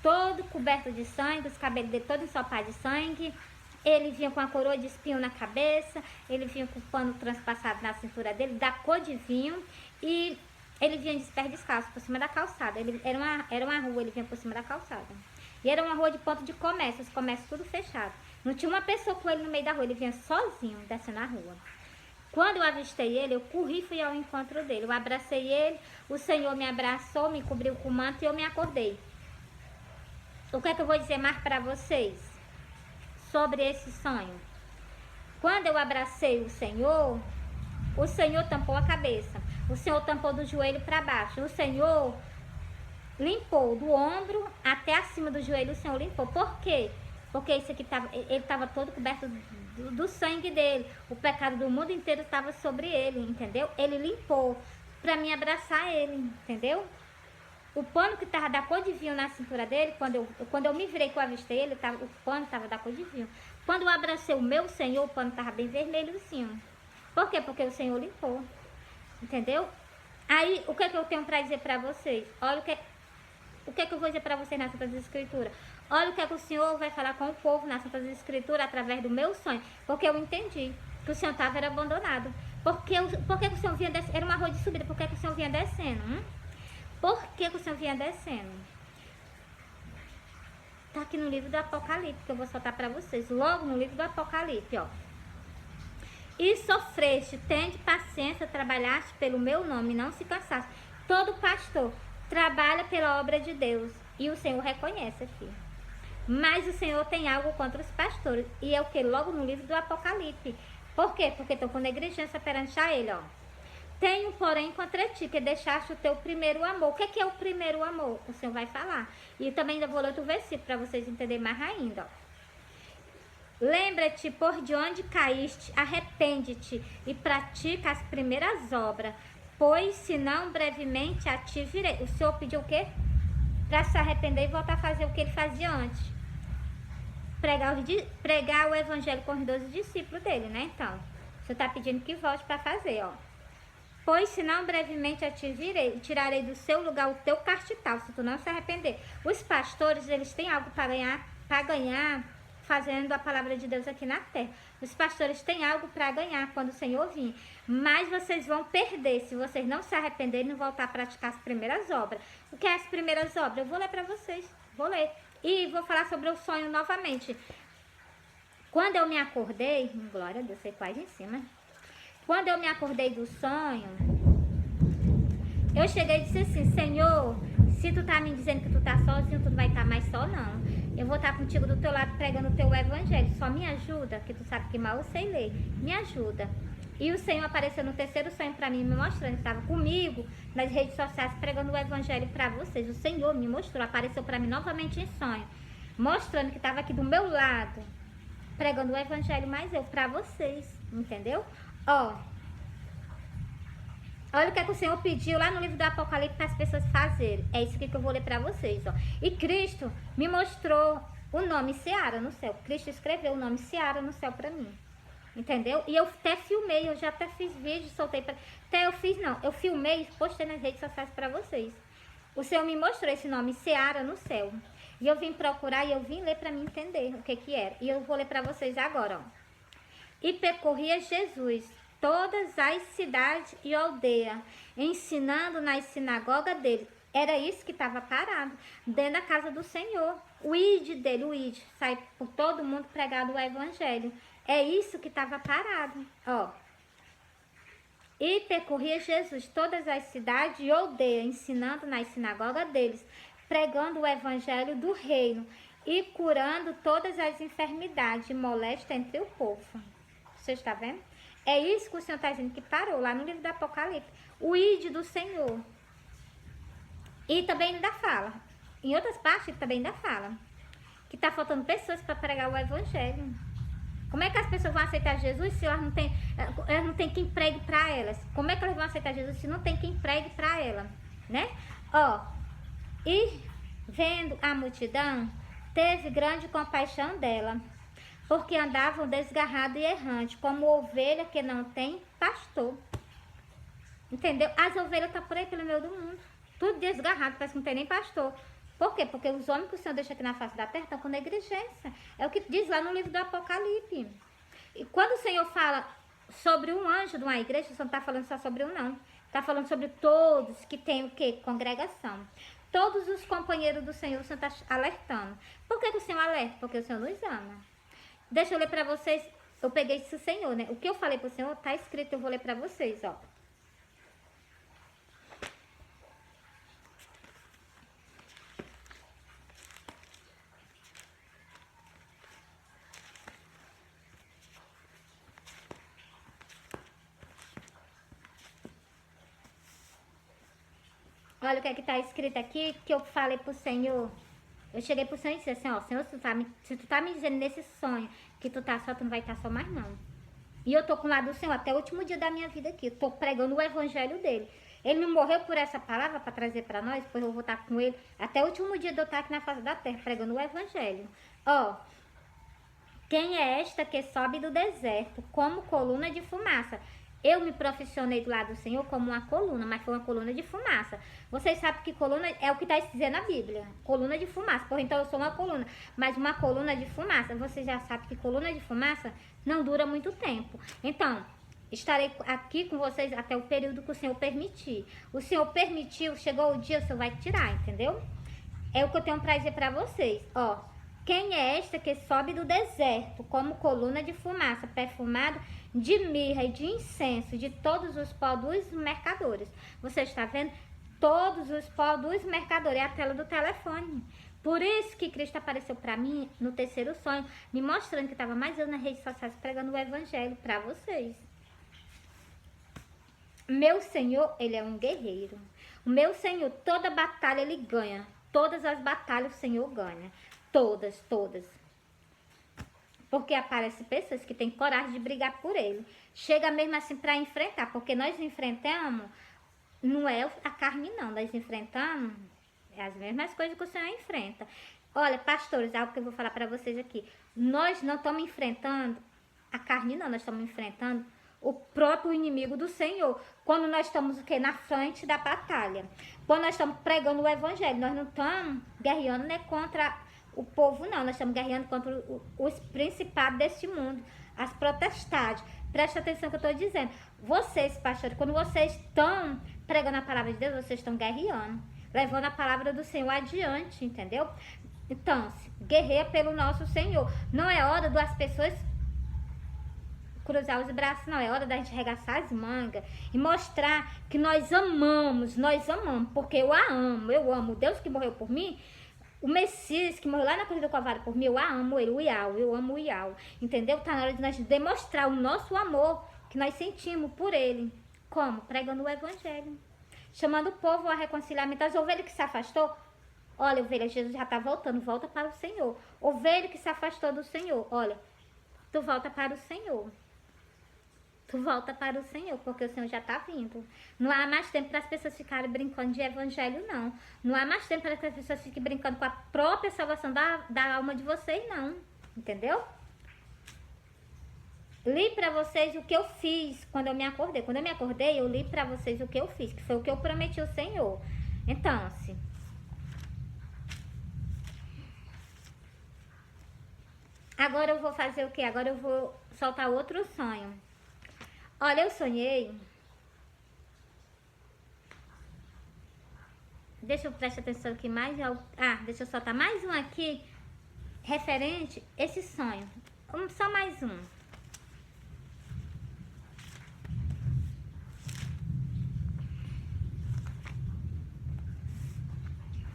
Todo coberto de sangue, os cabelos dele todos ensopados de sangue. Ele vinha com a coroa de espinho na cabeça. Ele vinha com o pano transpassado na cintura dele, da cor de vinho. E ele vinha de pés descalços, por cima da calçada. Era uma rua, ele vinha por cima da calçada. E era uma rua de ponto de comércio, os comércios tudo fechado. Não tinha uma pessoa com ele no meio da rua, ele vinha sozinho, descendo a rua. Quando eu avistei ele, eu corri e fui ao encontro dele. Eu abracei ele, o Senhor me abraçou, me cobriu com o manto e eu me acordei. O que é que eu vou dizer mais para vocês sobre esse sonho? Quando eu abracei o Senhor tampou a cabeça. O Senhor tampou do joelho para baixo. O Senhor limpou do ombro até acima do joelho. O Senhor limpou. Por quê? Porque isso aqui ele estava todo coberto do sangue dele. O pecado do mundo inteiro estava sobre ele, entendeu? Ele limpou para me abraçar ele, entendeu? O pano que estava da cor de vinho na cintura dele, quando eu me virei que eu avistei ele, o pano estava da cor de vinho. Quando eu abracei o meu Senhor, o pano estava bem vermelhozinho. Por quê? Porque o Senhor limpou. Entendeu? Aí, o que é que eu tenho para dizer para vocês? Olha o que é que eu vou dizer para vocês nas Santas Escrituras. Olha o que é que o Senhor vai falar com o povo nas Santas Escrituras através do meu sonho. Porque eu entendi que o Senhor estava abandonado. Por que o Senhor vinha descendo? Era uma rua de subida. Por que o Senhor vinha descendo? Por que o Senhor vinha descendo? Tá aqui no livro do Apocalipse, que eu vou soltar para vocês. Logo no livro do Apocalipse, ó. E sofreste, tende paciência, trabalhaste pelo meu nome, não se cansaste. Todo pastor trabalha pela obra de Deus. E o Senhor reconhece aqui. Mas o Senhor tem algo contra os pastores. E é o que? Logo no livro do Apocalipse. Por quê? Porque estou com negligência perante a ele, ó. Tenho, porém, contra ti, que deixaste o teu primeiro amor. O que é o primeiro amor? O Senhor vai falar. E também ainda vou ler outro versículo para vocês entenderem mais ainda. Lembra-te por de onde caíste, arrepende-te e pratica as primeiras obras, pois senão brevemente a ti virei. O Senhor pediu o quê? Para se arrepender e voltar a fazer o que ele fazia antes. Pregar o evangelho com os 12 discípulos dele, né? Então, o Senhor está pedindo que volte para fazer, ó. Pois senão brevemente a ti virei, tirarei do seu lugar o teu castiçal, se tu não se arrepender. Os pastores, eles têm algo para ganhar fazendo a palavra de Deus aqui na terra. Os pastores têm algo para ganhar quando o Senhor vir, mas vocês vão perder se vocês não se arrependerem e não voltar a praticar as primeiras obras. O que é as primeiras obras? Eu vou ler para vocês, vou ler. E vou falar sobre o sonho novamente. Quando eu me acordei, glória a Deus, sei quase em cima. Quando eu me acordei do sonho, eu cheguei e disse assim, Senhor, se tu tá me dizendo que tu tá sozinho, tu não vai estar mais só não. Eu vou estar contigo do teu lado pregando o teu evangelho. Só me ajuda, que tu sabe que mal eu sei ler. Me ajuda. E o Senhor apareceu no terceiro sonho para mim, me mostrando que estava comigo nas redes sociais pregando o evangelho para vocês. O Senhor me mostrou, apareceu para mim novamente em sonho, mostrando que estava aqui do meu lado, pregando o evangelho, mas eu para vocês, entendeu? Ó, olha o que, é que o Senhor pediu lá no livro do Apocalipse para as pessoas fazerem. É isso aqui que eu vou ler para vocês, ó. E Cristo me mostrou o nome Seara no céu. Cristo escreveu o nome Seara no céu para mim. Entendeu? E eu até filmei, eu já até fiz vídeo, soltei para... Até eu fiz, não. Eu filmei e postei nas redes sociais para vocês. O Senhor me mostrou esse nome Seara no céu. E eu vim procurar e eu vim ler para me entender o que que era. E eu vou ler para vocês agora, ó. E percorria Jesus todas as cidades e aldeias, ensinando nas sinagogas dele. Era isso que estava parado, dentro da casa do Senhor. O id dele, o id, sai por todo mundo pregado o evangelho. É isso que estava parado, ó. E percorria Jesus todas as cidades e aldeias, ensinando nas sinagogas deles, pregando o evangelho do reino e curando todas as enfermidades e moléstia entre o povo. Você está vendo? É isso que o Senhor está dizendo que parou lá no livro do Apocalipse. O id do Senhor. E também ainda fala. Em outras partes também ainda fala. Que está faltando pessoas para pregar o evangelho. Como é que as pessoas vão aceitar Jesus se elas não têm quem pregue para elas? Como é que elas vão aceitar Jesus se não tem quem pregue para ela? Né? Ó. E vendo a multidão, teve grande compaixão dela, porque andavam desgarrado e errante, como ovelha que não tem pastor. Entendeu? As ovelhas estão por aí pelo meio do mundo. Tudo desgarrado, parece que não tem nem pastor. Por quê? Porque os homens que o Senhor deixa aqui na face da terra estão com negligência. É o que diz lá no livro do Apocalipse. E quando o Senhor fala sobre um anjo de uma igreja, o Senhor não está falando só sobre um, não. Está falando sobre todos que têm o quê? Congregação. Todos os companheiros do Senhor, o Senhor está alertando. Por que o Senhor alerta? Porque o Senhor nos ama. Deixa eu ler para vocês. Eu peguei isso do Senhor, né? O que eu falei para o Senhor está escrito, eu vou ler para vocês, ó. Olha o que é que está escrito aqui, que eu falei pro Senhor. Eu cheguei pro Senhor e disse assim, ó, Senhor, se tu tá me dizendo nesse sonho que tu tá só, tu não vai estar só mais não. E eu tô com o lado do Senhor até o último dia da minha vida aqui. Eu tô pregando o evangelho dele. Ele não morreu por essa palavra para trazer para nós, pois eu vou estar com ele até o último dia de eu estar aqui na face da terra, pregando o evangelho. Ó, quem é esta que sobe do deserto como coluna de fumaça? Eu me profissionei do lado do Senhor como uma coluna, mas foi uma coluna de fumaça. Vocês sabem que coluna é o que está dizendo na Bíblia. Coluna de fumaça. Por então eu sou uma coluna. Mas uma coluna de fumaça, você já sabe que coluna de fumaça não dura muito tempo. Então, estarei aqui com vocês até o período que o Senhor permitir. O Senhor permitiu, chegou o dia, o Senhor vai tirar, entendeu? É o que eu tenho para dizer para vocês. Ó, quem é esta que sobe do deserto como coluna de fumaça, perfumado de mirra e de incenso, de todos os pó dos mercadores? Você está vendo? Todos os pó dos mercadores. É a tela do telefone. Por isso que Cristo apareceu para mim no terceiro sonho, me mostrando que estava mais eu nas redes sociais pregando o evangelho para vocês. Meu Senhor, ele é um guerreiro. O meu Senhor, toda batalha ele ganha. Todas as batalhas o Senhor ganha. Todas, todas. Porque aparecem pessoas que têm coragem de brigar por ele. Chega mesmo assim para enfrentar. Porque nós enfrentamos, não é a carne não. Nós enfrentamos as mesmas coisas que o Senhor enfrenta. Olha, pastores, algo que eu vou falar para vocês aqui. Nós não estamos enfrentando a carne não. Nós estamos enfrentando o próprio inimigo do Senhor. Quando nós estamos o quê? Na frente da batalha. Quando nós estamos pregando o evangelho. Nós não estamos guerreando, né, contra o povo não, nós estamos guerreando contra os principados deste mundo, as potestades. Preste atenção no que eu estou dizendo. Vocês, pastores, quando vocês estão pregando a palavra de Deus, vocês estão guerreando, levando a palavra do Senhor adiante, entendeu? Então, guerreia pelo nosso Senhor. Não é hora das pessoas cruzar os braços, não. É hora da gente arregaçar as mangas e mostrar que nós amamos, porque eu a amo, eu amo o Deus que morreu por mim, o Messias que morreu lá na cruz do Calvário por mim, eu a amo ele, o Iau, eu amo o Iau, entendeu? Tá na hora de nós demonstrar o nosso amor que nós sentimos por ele. Como? Pregando o evangelho, chamando o povo ao reconciliamento. As ovelhas que se afastou, olha, ovelha, Jesus já está voltando, volta para o Senhor. Ovelha que se afastou do Senhor, olha, tu volta para o Senhor. Tu volta para o Senhor, porque o Senhor já está vindo. Não há mais tempo para as pessoas ficarem brincando de evangelho, não. Não há mais tempo para que as pessoas fiquem brincando com a própria salvação da alma de vocês, não. Entendeu? Li para vocês o que eu fiz quando eu me acordei. Quando eu me acordei, eu li para vocês o que eu fiz, que foi o que eu prometi ao Senhor. Então, assim, agora eu vou fazer o quê? Agora eu vou soltar outro sonho. Olha, eu sonhei. Deixa eu prestar atenção aqui mais. Deixa eu soltar mais um aqui. Referente a esse sonho. Só mais um.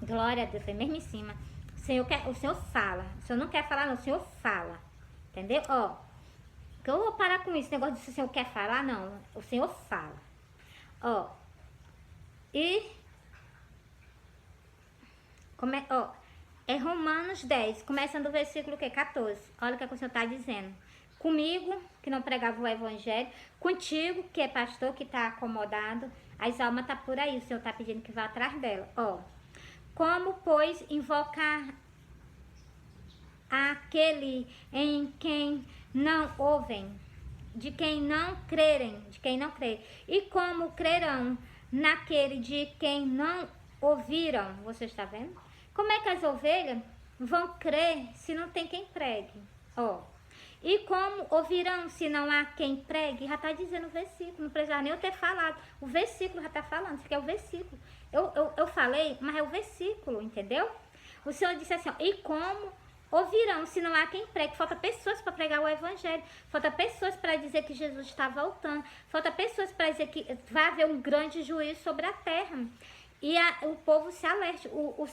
Glória a Deus, foi mesmo em cima. O Senhor fala. O Senhor não quer falar, não. O Senhor fala. Entendeu? Ó. Que eu vou parar com isso. Negócio de se o Senhor quer falar, não. O Senhor fala. Ó. E. É Romanos 10. Começando o versículo 14. Olha o que o Senhor está dizendo. Comigo, que não pregava o evangelho. Contigo, que é pastor, que está acomodado. As almas estão por aí. O Senhor está pedindo que vá atrás dela. Ó. Como, pois, invocar aquele em quem não ouvem, de quem não crerem, e como crerão naquele de quem não ouviram? Você está vendo? Como é que as ovelhas vão crer se não tem quem pregue? Ó. E como ouvirão se não há quem pregue? Já está dizendo o versículo, não precisa nem eu ter falado. O versículo já está falando, isso aqui é o versículo. Eu falei, mas é o versículo, entendeu? O Senhor disse assim, ó, e como ouvirão se não há quem pregue? Falta pessoas para pregar o evangelho, falta pessoas para dizer que Jesus está voltando, falta pessoas para dizer que vai haver um grande juízo sobre a terra. E o povo se alerte. O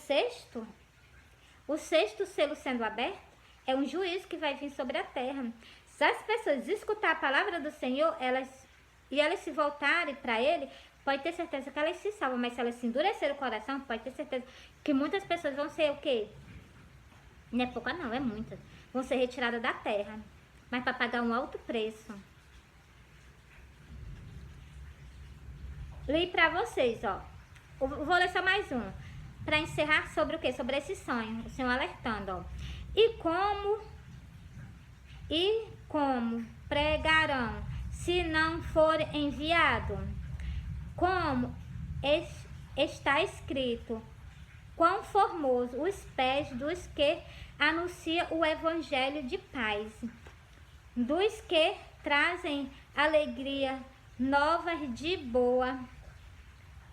sexto selo sendo aberto, é um juízo que vai vir sobre a terra. Se as pessoas escutar a palavra do Senhor, elas se voltarem para Ele, pode ter certeza que elas se salvam. Mas se elas se endurecerem o coração, pode ter certeza que muitas pessoas vão ser o quê? Não é pouca não, é muitas. Vão ser retiradas da terra. Mas para pagar um alto preço. Li para vocês, ó. Vou ler só mais um. Para encerrar sobre o quê? Sobre esse sonho. O Senhor alertando, ó. E como pregarão se não for enviado? Como está escrito, quão formoso os pés dos que anunciam o evangelho de paz, dos que trazem alegria, novas de boa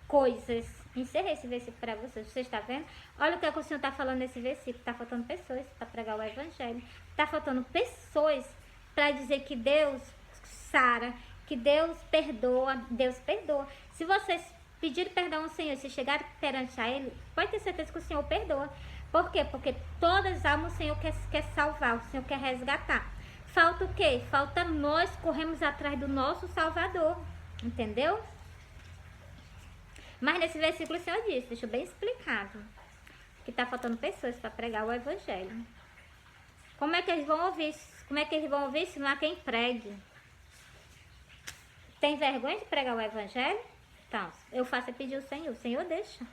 coisas. Encerrei esse versículo para vocês. Você está vendo? Olha o que o Senhor está falando nesse versículo. Está faltando pessoas para pregar o evangelho. Está faltando pessoas para dizer que Deus sara, que Deus perdoa. Deus perdoa. Se vocês pedirem perdão ao Senhor, se chegarem perante a Ele, pode ter certeza que o Senhor perdoa. Por quê? Porque todas as almas o Senhor quer salvar, o Senhor quer resgatar. Falta o quê? Falta nós corremos atrás do nosso Salvador. Entendeu? Mas nesse versículo o Senhor diz, deixa bem explicado, que está faltando pessoas para pregar o evangelho. Como é que eles vão ouvir? Como é que eles vão ouvir se não há quem pregue? Tem vergonha de pregar o evangelho? Então, eu faço é pedir ao Senhor. O Senhor deixa.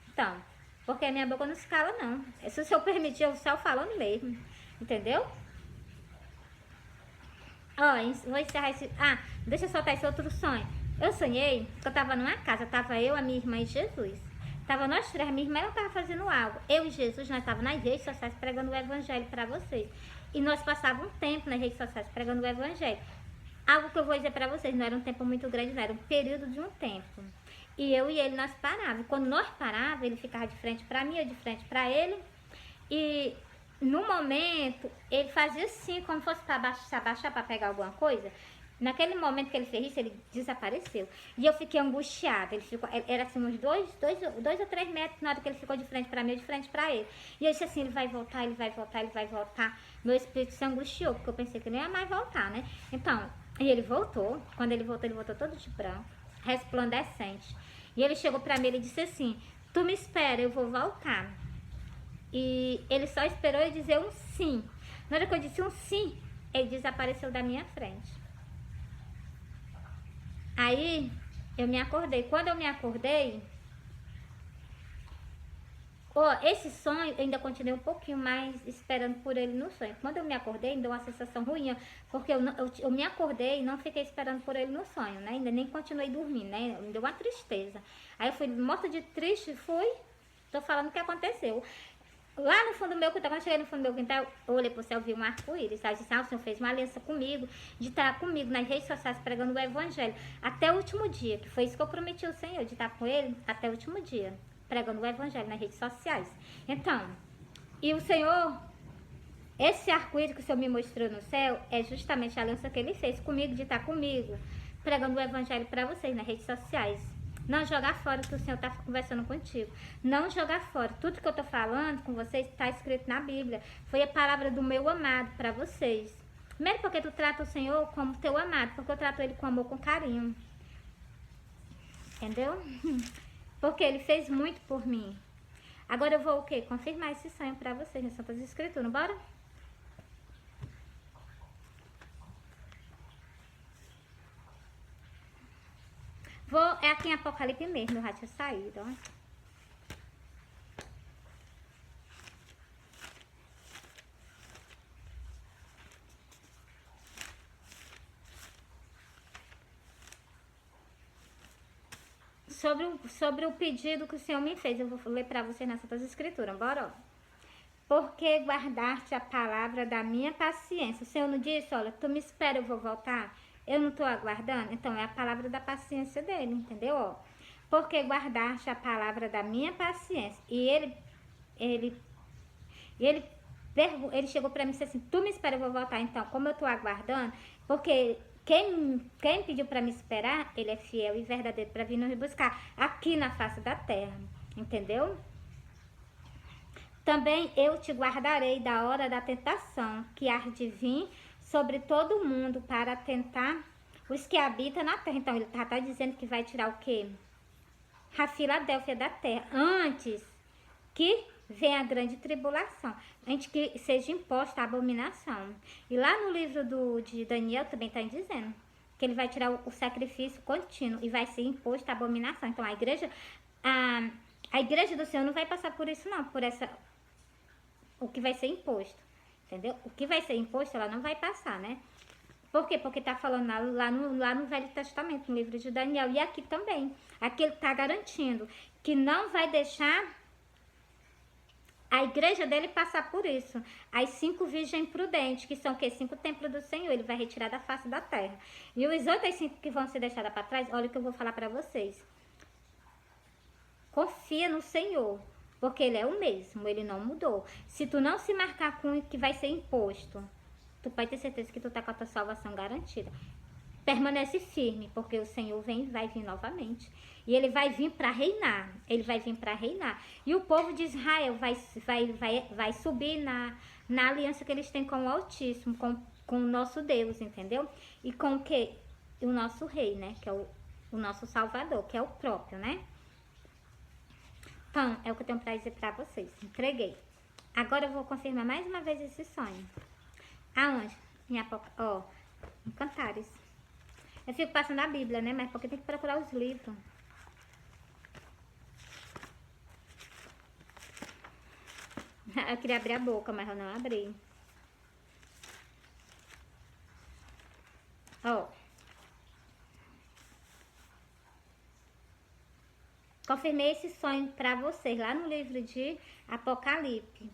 Então, porque a minha boca não se cala, não. Se o Senhor permitir, eu saio falando mesmo. Entendeu? Ó, vou encerrar esse... deixa eu soltar esse outro sonho. Eu sonhei que eu estava numa casa, estava eu, a minha irmã e Jesus. Tava nós três, minha irmã não tava fazendo algo. Eu e Jesus, nós tava nas redes sociais pregando o evangelho para vocês. E nós passávamos um tempo nas redes sociais pregando o evangelho. Algo que eu vou dizer para vocês, não era um tempo muito grande, não, era um período de um tempo. E eu e ele, nós parávamos. Quando nós parávamos, ele ficava de frente para mim, eu de frente para ele. E no momento, ele fazia assim, como fosse para se abaixar para pegar alguma coisa. Naquele momento que ele fez isso, ele desapareceu. E eu fiquei angustiada. Ele ficou, era assim uns 2 ou 3 metros na hora que ele ficou de frente para mim, eu de frente para ele. E eu disse assim, ele vai voltar, ele vai voltar, ele vai voltar. Meu espírito se angustiou, porque eu pensei que ele não ia mais voltar, né? Então, e ele voltou. Quando ele voltou todo de branco, resplandecente. E ele chegou para mim e disse assim, tu me espera, eu vou voltar. E ele só esperou eu dizer um sim. Na hora que eu disse um sim, ele desapareceu da minha frente. Aí, eu me acordei. Quando eu me acordei, esse sonho, eu ainda continuei um pouquinho mais esperando por ele no sonho. Quando eu me acordei, me deu uma sensação ruim, porque eu me acordei e não fiquei esperando por ele no sonho, né? Ainda nem continuei dormindo, né? Me deu uma tristeza. Aí eu fui morta de triste, tô falando o que aconteceu. Lá no fundo do meu quintal, quando eu cheguei no fundo do meu quintal, eu olhei pro céu, vi um arco-íris. Aí eu disse, o Senhor fez uma aliança comigo, de estar comigo nas redes sociais pregando o evangelho, até o último dia, que foi isso que eu prometi ao Senhor, de estar com ele até o último dia, pregando o evangelho nas redes sociais. Então, e o Senhor, esse arco-íris que o Senhor me mostrou no céu, é justamente a aliança que ele fez comigo, de estar comigo, pregando o evangelho para vocês nas redes sociais. Não jogar fora o que o Senhor está conversando contigo. Não jogar fora. Tudo que eu estou falando com vocês está escrito na Bíblia. Foi a palavra do meu amado para vocês. Primeiro porque tu trata o Senhor como teu amado, porque eu trato ele com amor, com carinho. Entendeu? Porque ele fez muito por mim. Agora eu vou o quê? Confirmar esse sonho para vocês nas Santas Escrituras. Bora? É aqui em Apocalipse mesmo, eu já tinha saído, ó. Sobre o pedido que o Senhor me fez, eu vou ler para vocês nas Santas Escrituras, bora, ó. Porque guardaste a palavra da minha paciência. O Senhor não disse, olha, tu me espera, eu vou voltar. Eu não estou aguardando? Então, é a palavra da paciência dele, entendeu? Ó, porque guardaste a palavra da minha paciência. E ele chegou para mim e disse assim, tu me espera, eu vou voltar. Então, como eu estou aguardando, porque quem pediu para me esperar, ele é fiel e verdadeiro para vir nos buscar aqui na face da terra, entendeu? Também eu te guardarei da hora da tentação, que há de vir sobre todo mundo para tentar os que habitam na terra. Então, ele está dizendo que vai tirar o quê? A Filadélfia da terra, antes que venha a grande tribulação, antes que seja imposta a abominação. E lá no livro de Daniel também está dizendo que ele vai tirar o sacrifício contínuo e vai ser imposto a abominação. Então, a igreja do Senhor não vai passar por isso não, o que vai ser imposto, entendeu? O que vai ser imposto, ela não vai passar, né? Por quê? Porque tá falando lá no Velho Testamento, no livro de Daniel, e aqui também. Aqui ele tá garantindo que não vai deixar a igreja dele passar por isso. As 5 virgens prudentes, que são o quê? 5 templos do Senhor, ele vai retirar da face da terra. E os outros 5 que vão ser deixados para trás, olha o que eu vou falar para vocês. Confia no Senhor. Porque ele é o mesmo, ele não mudou. Se tu não se marcar com o que vai ser imposto, tu pode ter certeza que tu tá com a tua salvação garantida. Permanece firme, porque o Senhor vai vir novamente. E ele vai vir para reinar. Ele vai vir para reinar. E o povo de Israel vai subir na aliança que eles têm com o Altíssimo, com o nosso Deus, entendeu? E com o que? O nosso rei, né? Que é o nosso Salvador, que é o próprio, né? Então, é o que eu tenho pra dizer pra vocês. Entreguei. Agora eu vou confirmar mais uma vez esse sonho. Aonde? Em Cantares. Eu fico passando a Bíblia, né? Mas porque tem que procurar os livros. Eu queria abrir a boca, mas eu não abri. confirmei esse sonho para vocês lá no livro de Apocalipse.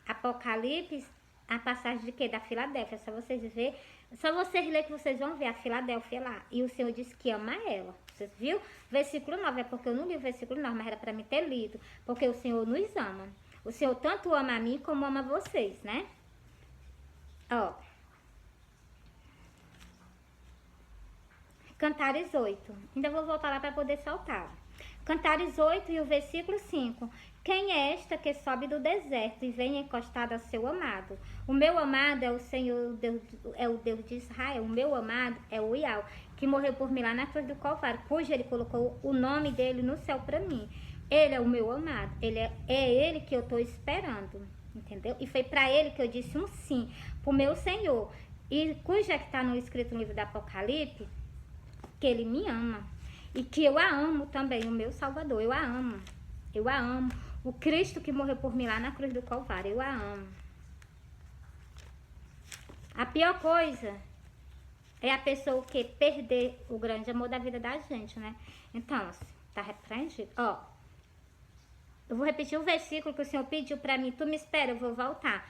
Apocalipse, a passagem de quê? Da Filadélfia. Só vocês verem, só vocês lerem que vocês vão ver a Filadélfia lá. E o Senhor disse que ama ela. Vocês viram? Versículo 9, é porque eu não li o versículo 9, mas era para mim ter lido. Porque o Senhor nos ama. O Senhor tanto ama a mim como ama vocês, né? Ó. Cantares 8. Ainda vou voltar lá para poder saltar. Cantares 8 e o versículo 5. Quem é esta que sobe do deserto e vem encostada ao seu amado? O meu amado é o Senhor, Deus, é o Deus de Israel. O meu amado é o Iau, que morreu por mim lá na cruz do Calvário, cujo ele colocou o nome dele no céu para mim. Ele é o meu amado. É ele que eu estou esperando. Entendeu? E foi para ele que eu disse um sim, pro meu Senhor. E cuja que está escrito no livro do Apocalipse, que ele me ama. E que eu a amo também, o meu Salvador. Eu a amo. Eu a amo. O Cristo que morreu por mim lá na cruz do Calvário. Eu a amo. A pior coisa é a pessoa que perder o grande amor da vida da gente, né? Então, tá repreendido. Ó, eu vou repetir o versículo que o Senhor pediu pra mim. Tu me espera, eu vou voltar.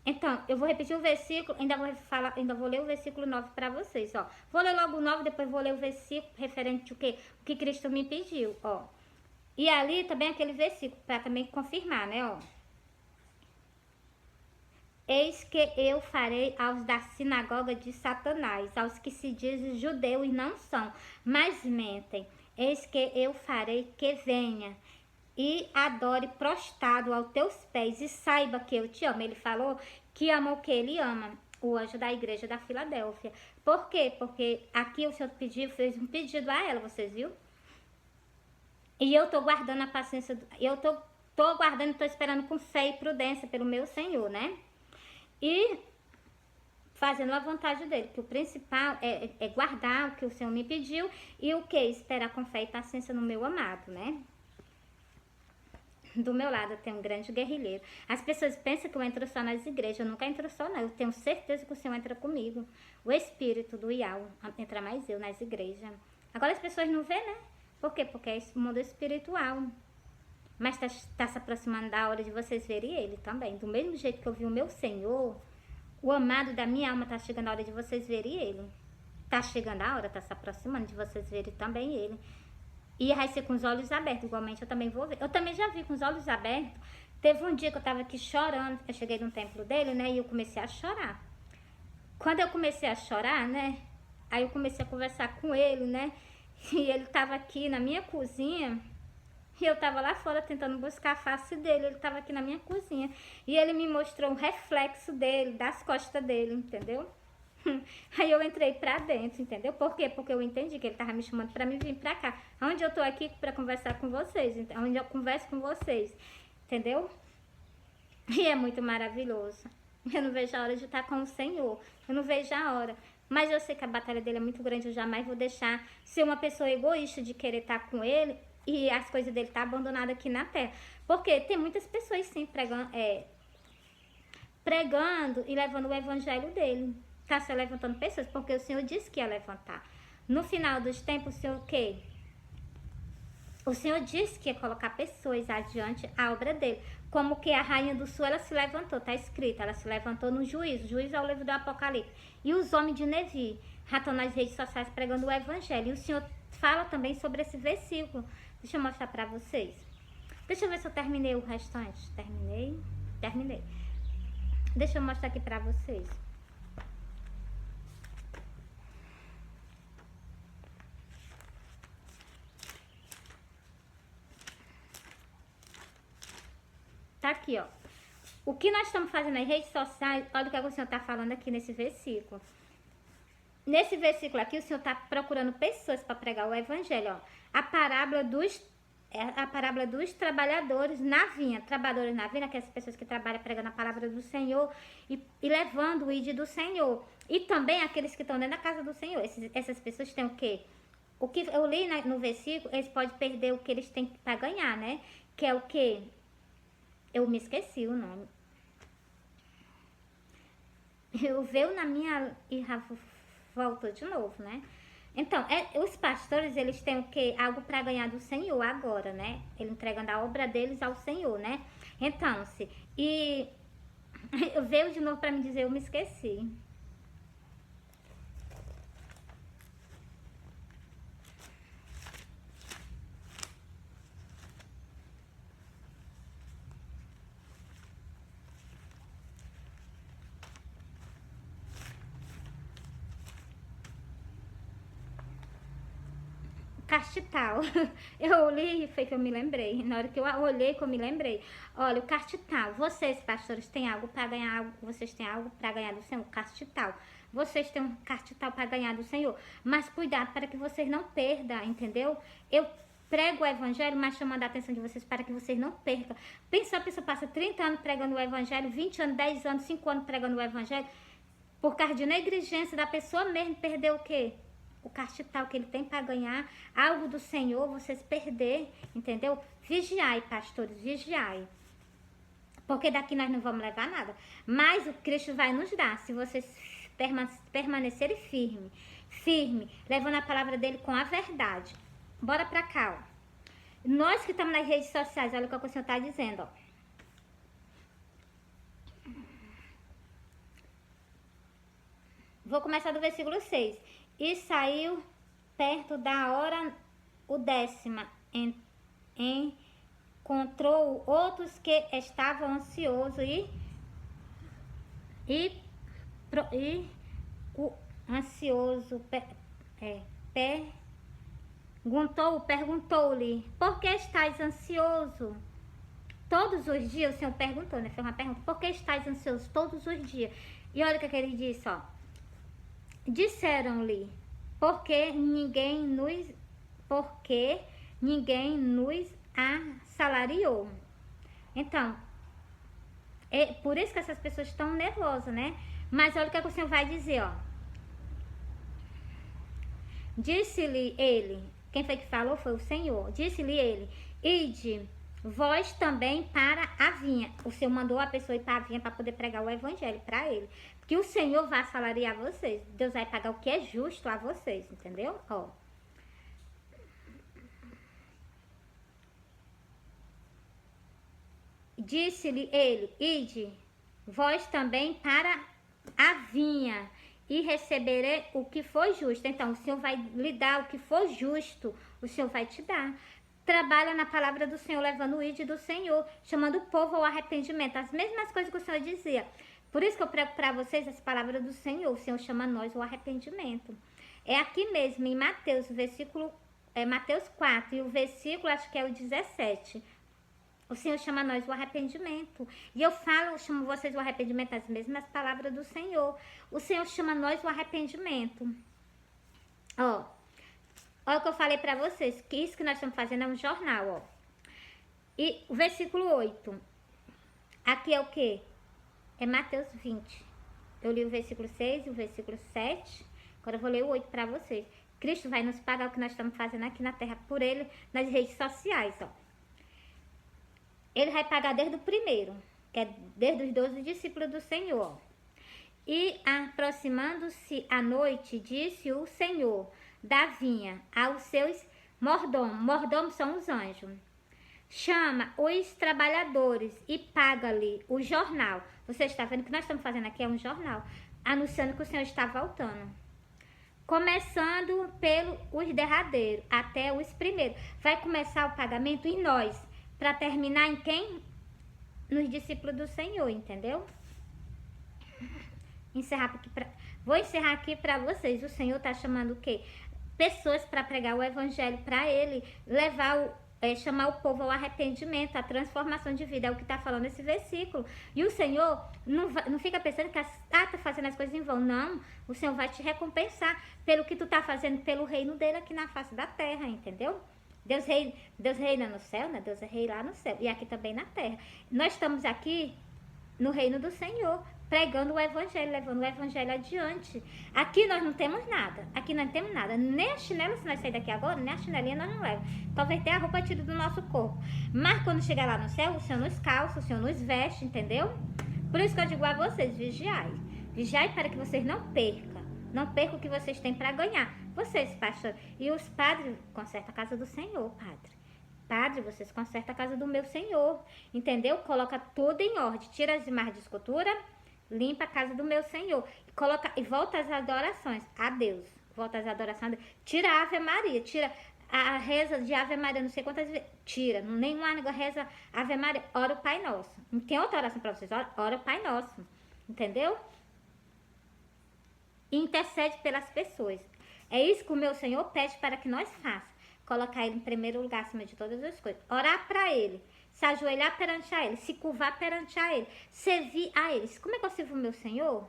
Então, eu vou repetir o versículo, ainda vou ler o versículo 9 para vocês, ó. Vou ler logo o 9, depois vou ler o versículo referente ao quê? O que Cristo me pediu, ó. E ali também aquele versículo, para também confirmar, né, ó. Eis que eu farei aos da sinagoga de Satanás, aos que se dizem judeus e não são, mas mentem. Eis que eu farei que venha e adore prostrado aos teus pés e saiba que eu te amo. Ele falou que ama o que ele ama, o anjo da igreja da Filadélfia. Por quê? Porque aqui o Senhor fez um pedido a ela, vocês viram? E eu tô guardando a paciência, eu tô guardando, tô esperando com fé e prudência pelo meu Senhor, né? E fazendo a vontade dele, que o principal é guardar o que o Senhor me pediu e o que? Esperar com fé e paciência no meu amado, né? Do meu lado eu tenho um grande guerrilheiro. As pessoas pensam que eu entro só nas igrejas. Eu nunca entro só, não. Eu tenho certeza que o Senhor entra comigo. O espírito do Iau entra mais eu nas igrejas. Agora as pessoas não vê, né? Por quê? Porque é esse mundo espiritual. Mas tá se aproximando da hora de vocês verem ele também. Do mesmo jeito que eu vi o meu Senhor, o amado da minha alma, tá chegando a hora de vocês verem ele. Tá chegando a hora, tá se aproximando de vocês verem também ele. E vai ser com os olhos abertos, igualmente eu também vou ver. Eu também já vi com os olhos abertos. Teve um dia que eu tava aqui chorando, eu cheguei no templo dele, né, e eu comecei a chorar. Quando eu comecei a chorar, né, aí eu comecei a conversar com ele, né, e ele tava aqui na minha cozinha, e eu tava lá fora tentando buscar a face dele, ele tava aqui na minha cozinha, e ele me mostrou um reflexo dele, das costas dele, entendeu? Aí eu entrei pra dentro, entendeu? Por quê? Porque eu entendi que ele tava me chamando pra me vir pra cá. Onde eu tô aqui pra conversar com vocês, onde eu converso com vocês, entendeu? E é muito maravilhoso. Eu não vejo a hora de estar com o Senhor. Eu não vejo a hora. Mas eu sei que a batalha dele é muito grande. Eu jamais vou deixar ser uma pessoa egoísta de querer estar com ele e as coisas dele tá abandonadas aqui na terra. Porque tem muitas pessoas sim pregando e levando o evangelho dele. Tá se levantando pessoas, porque o Senhor disse que ia levantar. No final dos tempos, o Senhor o quê? O Senhor disse que ia colocar pessoas adiante a obra dele. Como que a rainha do sul, ela se levantou, tá escrito, ela se levantou no juízo. Juízo é o livro do Apocalipse. E os homens de Nevi, já estão nas redes sociais pregando o evangelho. E o Senhor fala também sobre esse versículo. Deixa eu mostrar pra vocês. Deixa eu ver se eu terminei o restante. Terminei. Deixa eu mostrar aqui pra vocês. Tá aqui, ó. O que nós estamos fazendo nas redes sociais, olha o que o Senhor está falando aqui nesse versículo. Nesse versículo aqui, o Senhor está procurando pessoas para pregar o evangelho, ó. A parábola dos trabalhadores na vinha. Trabalhadores na vinha, aquelas pessoas que trabalham pregando a palavra do Senhor e levando o ID do Senhor. E também aqueles que estão dentro da casa do Senhor. Essas pessoas têm o quê? O que eu li no versículo, eles podem perder o que eles têm para ganhar, né? Que é o quê? Eu me esqueci o nome. Eu veio na minha... E voltou de novo, né? Então, os pastores, eles têm o quê? Algo para ganhar do Senhor agora, né? Ele entregando a obra deles ao Senhor, né? Então, e veio de novo para me dizer, eu me esqueci. Castital. Eu li e foi que eu me lembrei. Na hora que eu olhei que eu me lembrei. Olha, o castital. Vocês, pastores, têm algo para ganhar. Vocês têm algo para ganhar do Senhor. Castital. Vocês têm um castital para ganhar do Senhor. Mas cuidado para que vocês não perdam, entendeu? Eu prego o evangelho, mas chamando a atenção de vocês para que vocês não percam. Pensa, a pessoa passa 30 anos pregando o evangelho, 20 anos, 10 anos, 5 anos pregando o evangelho. Por causa de negligência da pessoa mesmo, perdeu o quê? O castital que ele tem para ganhar, algo do Senhor, vocês perder, entendeu? Vigiai, pastores, vigiai. Porque daqui nós não vamos levar nada. Mas o Cristo vai nos dar, se vocês permanecerem firme, levando a palavra dele com a verdade. Bora pra cá, ó. Nós que estamos nas redes sociais, olha o que o Senhor está dizendo, ó. Vou começar do versículo 6. E saiu perto da hora o 10ª. Encontrou outros que estavam ansiosos o ansioso perguntou-lhe, por que estás ansioso? Todos os dias, o Senhor perguntou, né? Foi uma pergunta, por que estás ansioso todos os dias? E olha o que ele disse, ó. Disseram-lhe, porque ninguém nos assalariou. Então, é por isso que essas pessoas estão nervosas, né? Mas olha o que o Senhor vai dizer, ó. Disse-lhe ele, quem foi que falou? Foi o Senhor. Disse-lhe ele, ide vós também para a vinha. O Senhor mandou a pessoa ir para a vinha para poder pregar o evangelho para ele. Porque o Senhor vai assalariar vocês. Deus vai pagar o que é justo a vocês, entendeu? Ó. Disse-lhe ele, ide vós também para a vinha e receberei o que for justo. Então, o Senhor vai lhe dar o que for justo, o Senhor vai te dar. Trabalha na palavra do Senhor, levando o ide do Senhor, chamando o povo ao arrependimento. As mesmas coisas que o Senhor dizia. Por isso que eu prego para vocês as palavras do Senhor. O Senhor chama nós ao arrependimento. É aqui mesmo, em Mateus, Mateus 4, e o versículo, acho que é o 17. O Senhor chama nós o arrependimento. E eu chamo vocês o arrependimento, as mesmas palavras do Senhor. O Senhor chama nós o arrependimento. Ó. Olha o que eu falei pra vocês, que isso que nós estamos fazendo é um jornal, ó. E o versículo 8. Aqui é o quê? É Mateus 20. Eu li o versículo 6 e o versículo 7. Agora eu vou ler o 8 pra vocês. Cristo vai nos pagar o que nós estamos fazendo aqui na terra por ele, nas redes sociais, ó. Ele vai pagar desde o primeiro, que é desde os 12 discípulos do Senhor. E aproximando-se a noite, disse o Senhor da vinha aos seus mordomos. Mordomos são os anjos. Chama os trabalhadores e paga-lhe o jornal. Você está vendo que nós estamos fazendo aqui é um jornal, anunciando que o Senhor está voltando. Começando pelos derradeiros até os primeiros. Vai começar o pagamento em nós, para terminar em quem? Nos discípulos do Senhor, entendeu? Vou encerrar aqui para vocês. O Senhor está chamando o quê? Pessoas para pregar o evangelho para ele, chamar o povo ao arrependimento, à transformação de vida, é o que está falando esse versículo. E o Senhor não fica pensando que tá fazendo as coisas em vão, não. O Senhor vai te recompensar pelo que tu tá fazendo pelo reino dele aqui na face da terra, entendeu? Deus reina no céu, né? Deus reina lá no céu e aqui também na terra. Nós estamos aqui no reino do Senhor, pregando o evangelho, levando o evangelho adiante. Aqui nós não temos nada. Aqui nós não temos nada. Nem a chinela, se nós sair daqui agora, nem a chinelinha nós não levamos. Talvez tenha a roupa tira do nosso corpo. Mas quando chegar lá no céu, o Senhor nos calça, o Senhor nos veste, entendeu? Por isso que eu digo a vocês, vigiai. Vigiai para que vocês não percam. Não percam o que vocês têm para ganhar. Vocês, pastor, e os padres consertam a casa do Senhor, padre. Padre, vocês consertam a casa do meu Senhor, entendeu? Coloca tudo em ordem, tira as imagens de escultura, limpa a casa do meu Senhor, e volta às adorações a Deus, volta às adorações a Deus. Tira a Ave Maria, tira a reza de Ave Maria, não sei quantas vezes, tira, nenhuma reza Ave Maria, ora o Pai Nosso. Não tem outra oração para vocês, ora o Pai Nosso, entendeu? E intercede pelas pessoas. É isso que o meu Senhor pede para que nós façamos. Colocar Ele em primeiro lugar acima de todas as coisas. Orar para Ele. Se ajoelhar perante a Ele. Se curvar perante a Ele. Servir a Ele. Como é que eu sirvo o meu Senhor?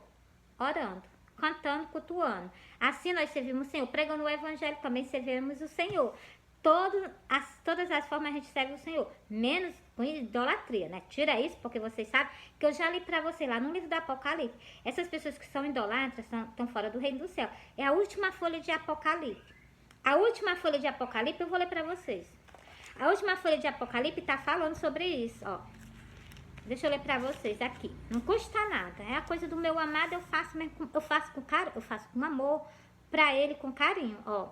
Orando, cantando, cultuando. Assim nós servimos o Senhor. Pregando o Evangelho também servimos o Senhor. Todas as formas a gente serve o Senhor. Menos com idolatria, né? Tira isso, porque vocês sabem que eu já li pra vocês lá no livro do Apocalipse. Essas pessoas que são idolatras estão fora do reino do céu. É a última folha de Apocalipse. A última folha de Apocalipse eu vou ler pra vocês. A última folha de Apocalipse tá falando sobre isso, ó. Deixa eu ler pra vocês aqui. Não custa nada. É a coisa do meu amado, eu faço com carinho, eu faço com amor pra ele, com carinho, ó.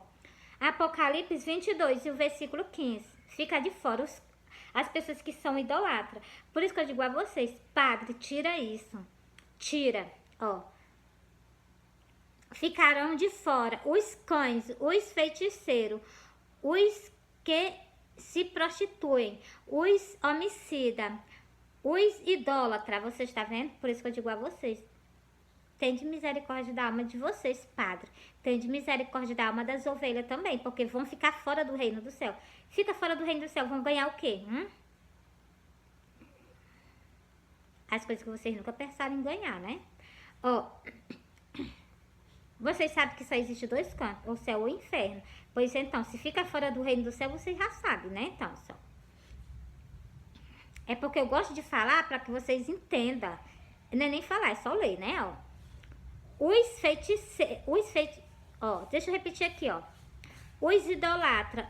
Apocalipse 22 e o versículo 15. Fica de fora as pessoas que são idolatras. Por isso que eu digo a vocês, padre, tira isso. Tira, ó. Ficarão de fora os cães, os feiticeiros, os que se prostituem, os homicidas, os idólatras. Você está vendo? Por isso que eu digo a vocês. Tende misericórdia da alma de vocês, padre. Tende misericórdia da alma das ovelhas também, porque vão ficar fora do reino do céu. Fica fora do reino do céu, vão ganhar o quê? As coisas que vocês nunca pensaram em ganhar, né? Ó, vocês sabem que só existe dois cantos, o céu ou o inferno. Pois então, se fica fora do reino do céu, vocês já sabem, né? Então, só. É porque eu gosto de falar para que vocês entendam. Não é nem falar, é só ler, né? Ó. Os feiticeiros, ó, deixa eu repetir aqui, ó. Os idolatra,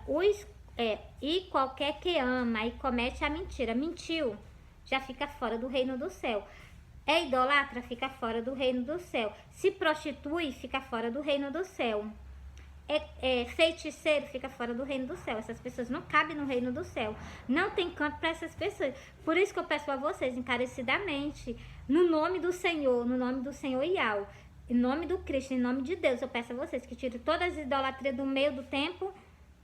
e qualquer que ama e comete a mentira, mentiu, já fica fora do reino do céu. É idolatra, fica fora do reino do céu. Se prostitui, fica fora do reino do céu. Feiticeiro, fica fora do reino do céu. Essas pessoas não cabem no reino do céu. Não tem canto para essas pessoas. Por isso que eu peço a vocês, encarecidamente, no nome do Senhor Yahweh, em nome do Cristo, em nome de Deus, eu peço a vocês que tirem todas as idolatrias do meio do templo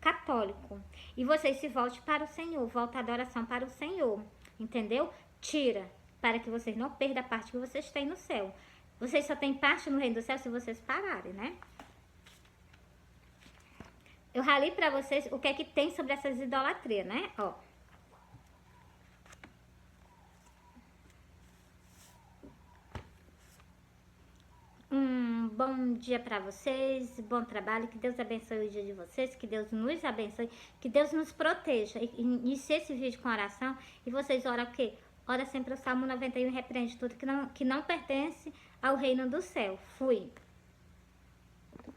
católico. E vocês se voltem para o Senhor, volta a adoração para o Senhor. Entendeu? Tira, para que vocês não perdam a parte que vocês têm no céu. Vocês só têm parte no reino do céu se vocês pararem, né? Eu ralei para vocês o que é que tem sobre essas idolatrias, né? Ó. Bom dia para vocês, bom trabalho, que Deus abençoe o dia de vocês, que Deus nos abençoe, que Deus nos proteja. Inicie esse vídeo com oração e vocês oram o quê? Ora sempre o Salmo 91 e repreende tudo que não pertence ao reino do céu. Fui.